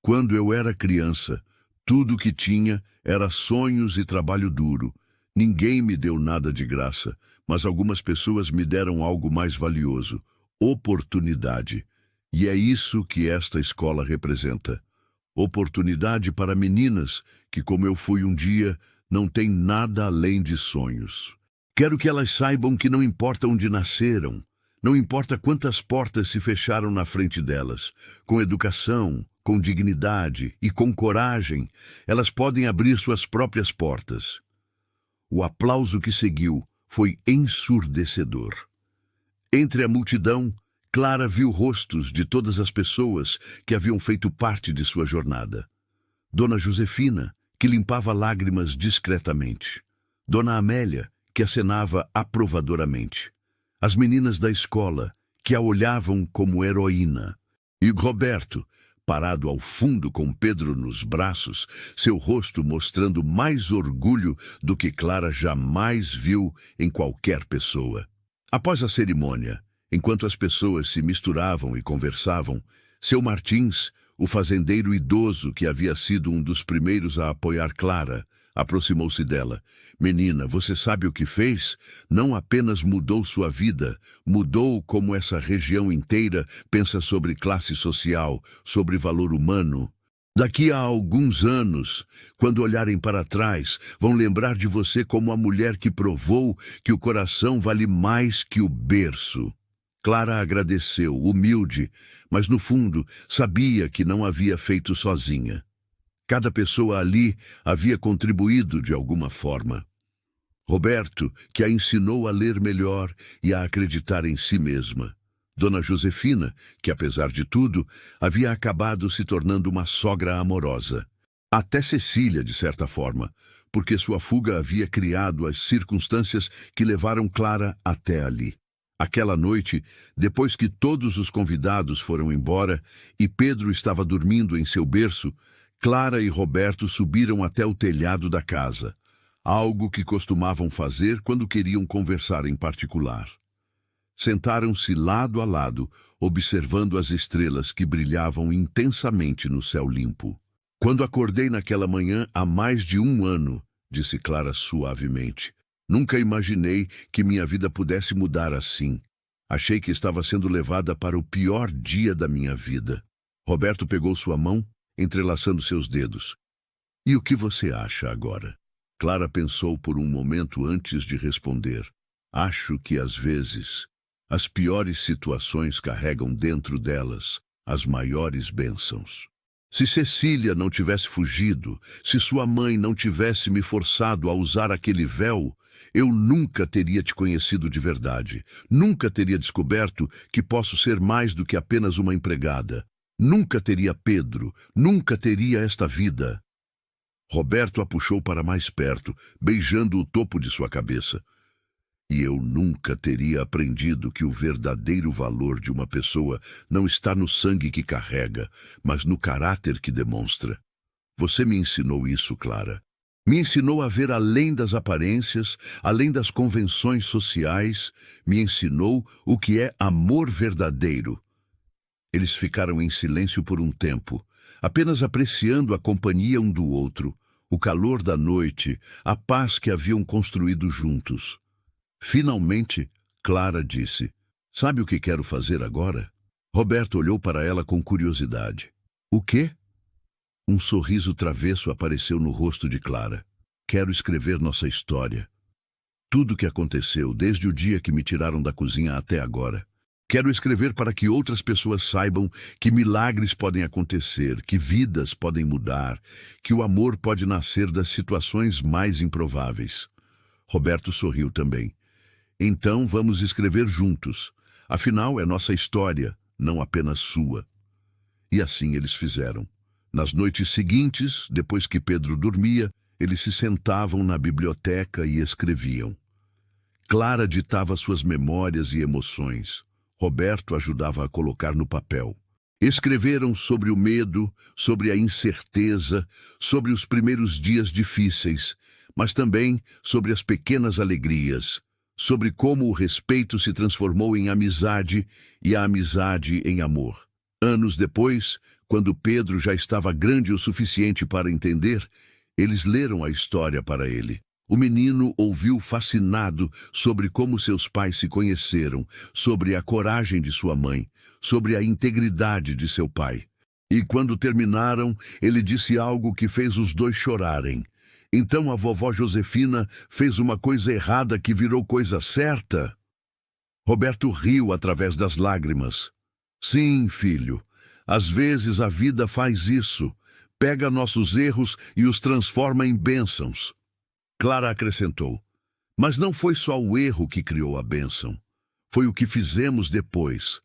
[SPEAKER 1] Quando eu era criança, tudo o que tinha era sonhos e trabalho duro. Ninguém me deu nada de graça, mas algumas pessoas me deram algo mais valioso: oportunidade. E é isso que esta escola representa. Oportunidade para meninas que, como eu fui um dia, não têm nada além de sonhos. Quero que elas saibam que não importa onde nasceram, não importa quantas portas se fecharam na frente delas, com educação, com dignidade e com coragem, elas podem abrir suas próprias portas. O aplauso que seguiu foi ensurdecedor. Entre a multidão, Clara viu rostos de todas as pessoas que haviam feito parte de sua jornada. Dona Josefina, que limpava lágrimas discretamente. Dona Amélia, que acenava aprovadoramente. As meninas da escola, que a olhavam como heroína. E Roberto, parado ao fundo com Pedro nos braços, seu rosto mostrando mais orgulho do que Clara jamais viu em qualquer pessoa. Após a cerimônia, enquanto as pessoas se misturavam e conversavam, seu Martins, o fazendeiro idoso que havia sido um dos primeiros a apoiar Clara, aproximou-se dela. Menina, você sabe o que fez? Não apenas mudou sua vida, mudou como essa região inteira pensa sobre classe social, sobre valor humano. Daqui a alguns anos, quando olharem para trás, vão lembrar de você como a mulher que provou que o coração vale mais que o berço. Clara agradeceu, humilde, mas no fundo sabia que não havia feito sozinha. Cada pessoa ali havia contribuído de alguma forma. Roberto, que a ensinou a ler melhor e a acreditar em si mesma. Dona Josefina, que apesar de tudo, havia acabado se tornando uma sogra amorosa. Até Cecília, de certa forma, porque sua fuga havia criado as circunstâncias que levaram Clara até ali. Aquela noite, depois que todos os convidados foram embora e Pedro estava dormindo em seu berço, Clara e Roberto subiram até o telhado da casa, algo que costumavam fazer quando queriam conversar em particular. Sentaram-se lado a lado, observando as estrelas que brilhavam intensamente no céu limpo. Quando acordei naquela manhã há mais de 1 ano, disse Clara suavemente, nunca imaginei que minha vida pudesse mudar assim. Achei que estava sendo levada para o pior dia da minha vida. Roberto pegou sua mão, entrelaçando seus dedos. E o que você acha agora? Clara pensou por um momento antes de responder. Acho que, às vezes, as piores situações carregam dentro delas as maiores bênçãos. Se Cecília não tivesse fugido, se sua mãe não tivesse me forçado a usar aquele véu, eu nunca teria te conhecido de verdade. Nunca teria descoberto que posso ser mais do que apenas uma empregada. Nunca teria Pedro. Nunca teria esta vida. Roberto a puxou para mais perto, beijando o topo de sua cabeça. E eu nunca teria aprendido que o verdadeiro valor de uma pessoa não está no sangue que carrega, mas no caráter que demonstra. Você me ensinou isso, Clara. Me ensinou a ver além das aparências, além das convenções sociais. Me ensinou o que é amor verdadeiro. Eles ficaram em silêncio por um tempo, apenas apreciando a companhia um do outro, o calor da noite, a paz que haviam construído juntos. Finalmente, Clara disse, sabe o que quero fazer agora? Roberto olhou para ela com curiosidade. O quê? Um sorriso travesso apareceu no rosto de Clara. Quero escrever nossa história. Tudo o que aconteceu, desde o dia que me tiraram da cozinha até agora. Quero escrever para que outras pessoas saibam que milagres podem acontecer, que vidas podem mudar, que o amor pode nascer das situações mais improváveis. Roberto sorriu também. Então vamos escrever juntos. Afinal, é nossa história, não apenas sua. E assim eles fizeram. Nas noites seguintes, depois que Pedro dormia, eles se sentavam na biblioteca e escreviam. Clara ditava suas memórias e emoções. Roberto ajudava a colocar no papel. Escreveram sobre o medo, sobre a incerteza, sobre os primeiros dias difíceis, mas também sobre as pequenas alegrias, sobre como o respeito se transformou em amizade e a amizade em amor. Anos depois, quando Pedro já estava grande o suficiente para entender, eles leram a história para ele. O menino ouviu fascinado sobre como seus pais se conheceram, sobre a coragem de sua mãe, sobre a integridade de seu pai. E quando terminaram, ele disse algo que fez os dois chorarem. Então a vovó Josefina fez uma coisa errada que virou coisa certa? Roberto riu através das lágrimas. Sim, filho, às vezes a vida faz isso. Pega nossos erros e os transforma em bênçãos. Clara acrescentou, mas não foi só o erro que criou a bênção. Foi o que fizemos depois.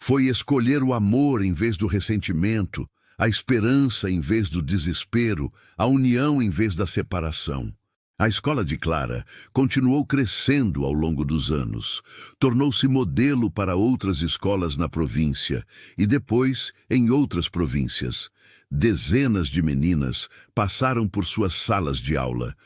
[SPEAKER 1] Foi escolher o amor em vez do ressentimento, a esperança em vez do desespero, a união em vez da separação. A escola de Clara continuou crescendo ao longo dos anos. Tornou-se modelo para outras escolas na província e depois em outras províncias. Dezenas de meninas passaram por suas salas de aula.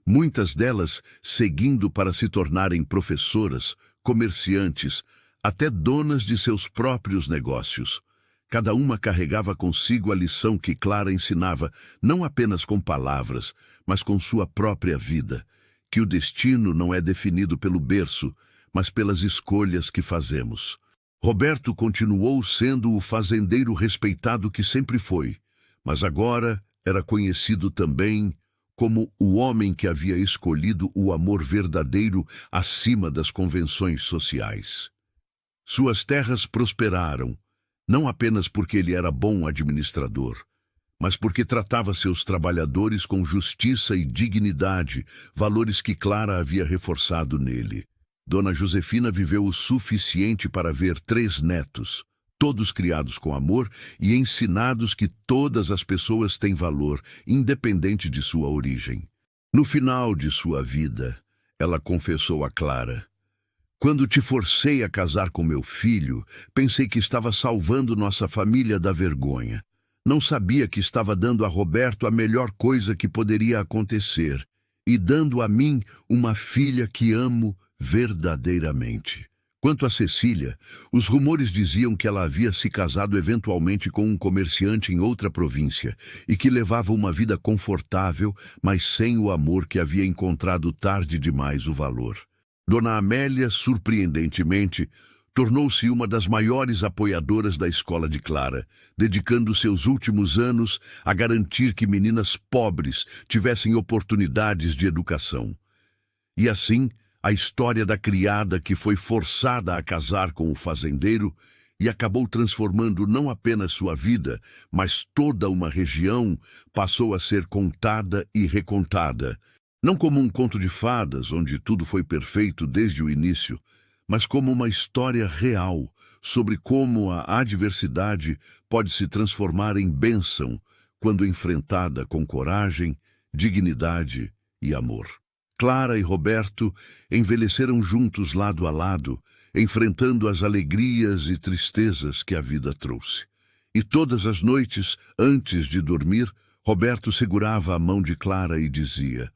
[SPEAKER 1] Muitas delas seguindo para se tornarem professoras, comerciantes, até donas de seus próprios negócios. Cada uma carregava consigo a lição que Clara ensinava, não apenas com palavras, mas com sua própria vida, que o destino não é definido pelo berço, mas pelas escolhas que fazemos. Roberto continuou sendo o fazendeiro respeitado que sempre foi, mas agora era conhecido também como o homem que havia escolhido o amor verdadeiro acima das convenções sociais. Suas terras prosperaram, não apenas porque ele era bom administrador, mas porque tratava seus trabalhadores com justiça e dignidade, valores que Clara havia reforçado nele. Dona Josefina viveu o suficiente para ver 3 netos, todos criados com amor e ensinados que todas as pessoas têm valor, independente de sua origem. No final de sua vida, ela confessou a Clara: "Quando te forcei a casar com meu filho, pensei que estava salvando nossa família da vergonha. Não sabia que estava dando a Roberto a melhor coisa que poderia acontecer, e dando a mim uma filha que amo verdadeiramente." Quanto a Cecília, os rumores diziam que ela havia se casado eventualmente com um comerciante em outra província e que levava uma vida confortável, mas sem o amor que havia encontrado tarde demais o valor. Dona Amélia, surpreendentemente, tornou-se uma das maiores apoiadoras da escola de Clara, dedicando seus últimos anos a garantir que meninas pobres tivessem oportunidades de educação. E assim, a história da criada que foi forçada a casar com o fazendeiro e acabou transformando não apenas sua vida, mas toda uma região, passou a ser contada e recontada. Não como um conto de fadas, onde tudo foi perfeito desde o início, mas como uma história real sobre como a adversidade pode se transformar em bênção quando enfrentada com coragem, dignidade e amor. Clara e Roberto envelheceram juntos lado a lado, enfrentando as alegrias e tristezas que a vida trouxe. E todas as noites, antes de dormir, Roberto segurava a mão de Clara e dizia: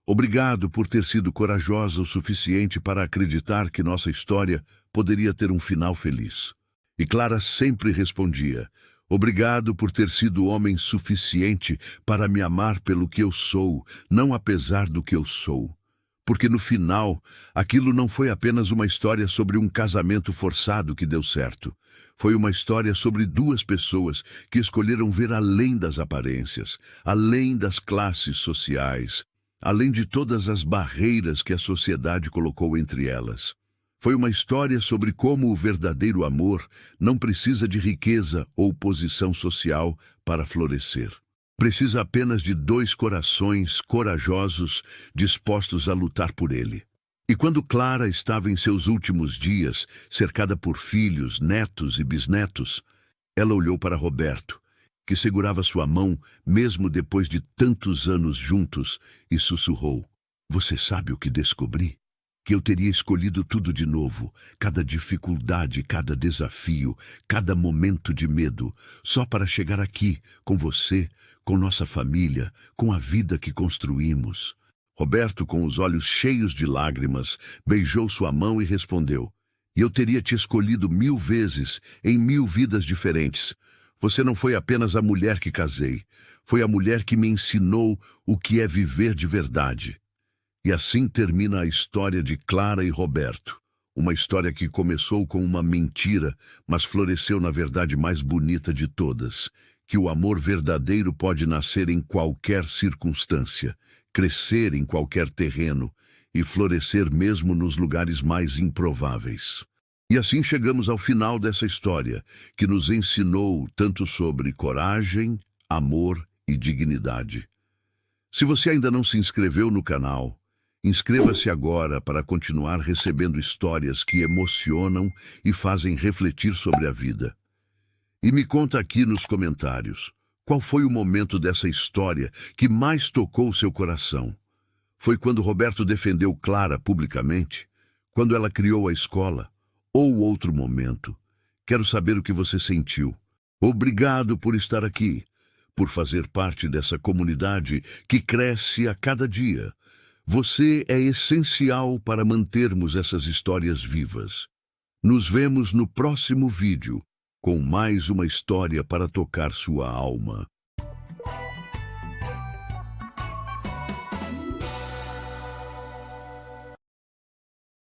[SPEAKER 1] "Obrigado por ter sido corajosa o suficiente para acreditar que nossa história poderia ter um final feliz." E Clara sempre respondia: "Obrigado por ter sido homem suficiente para me amar pelo que eu sou, não apesar do que eu sou." Porque no final, aquilo não foi apenas uma história sobre um casamento forçado que deu certo. Foi uma história sobre duas pessoas que escolheram ver além das aparências, além das classes sociais, além de todas as barreiras que a sociedade colocou entre elas. Foi uma história sobre como o verdadeiro amor não precisa de riqueza ou posição social para florescer. Precisa apenas de dois corações corajosos dispostos a lutar por ele. E quando Clara estava em seus últimos dias, cercada por filhos, netos e bisnetos, ela olhou para Roberto, que segurava sua mão mesmo depois de tantos anos juntos, e sussurrou: "Você sabe o que descobri? Que eu teria escolhido tudo de novo, cada dificuldade, cada desafio, cada momento de medo, só para chegar aqui, com você, com nossa família, com a vida que construímos." Roberto, com os olhos cheios de lágrimas, beijou sua mão e respondeu: "E eu teria te escolhido 1000 vezes, em 1000 vidas diferentes. Você não foi apenas a mulher que casei, foi a mulher que me ensinou o que é viver de verdade." E assim termina a história de Clara e Roberto. Uma história que começou com uma mentira, mas floresceu na verdade mais bonita de todas, que o amor verdadeiro pode nascer em qualquer circunstância, crescer em qualquer terreno e florescer mesmo nos lugares mais improváveis. E assim chegamos ao final dessa história, que nos ensinou tanto sobre coragem, amor e dignidade. Se você ainda não se inscreveu no canal, inscreva-se agora para continuar recebendo histórias que emocionam e fazem refletir sobre a vida. E me conta aqui nos comentários, qual foi o momento dessa história que mais tocou seu coração? Foi quando Roberto defendeu Clara publicamente? Quando ela criou a escola? Ou outro momento? Quero saber o que você sentiu. Obrigado por estar aqui, por fazer parte dessa comunidade que cresce a cada dia. Você é essencial para mantermos essas histórias vivas. Nos vemos no próximo vídeo, com mais uma história para tocar sua alma.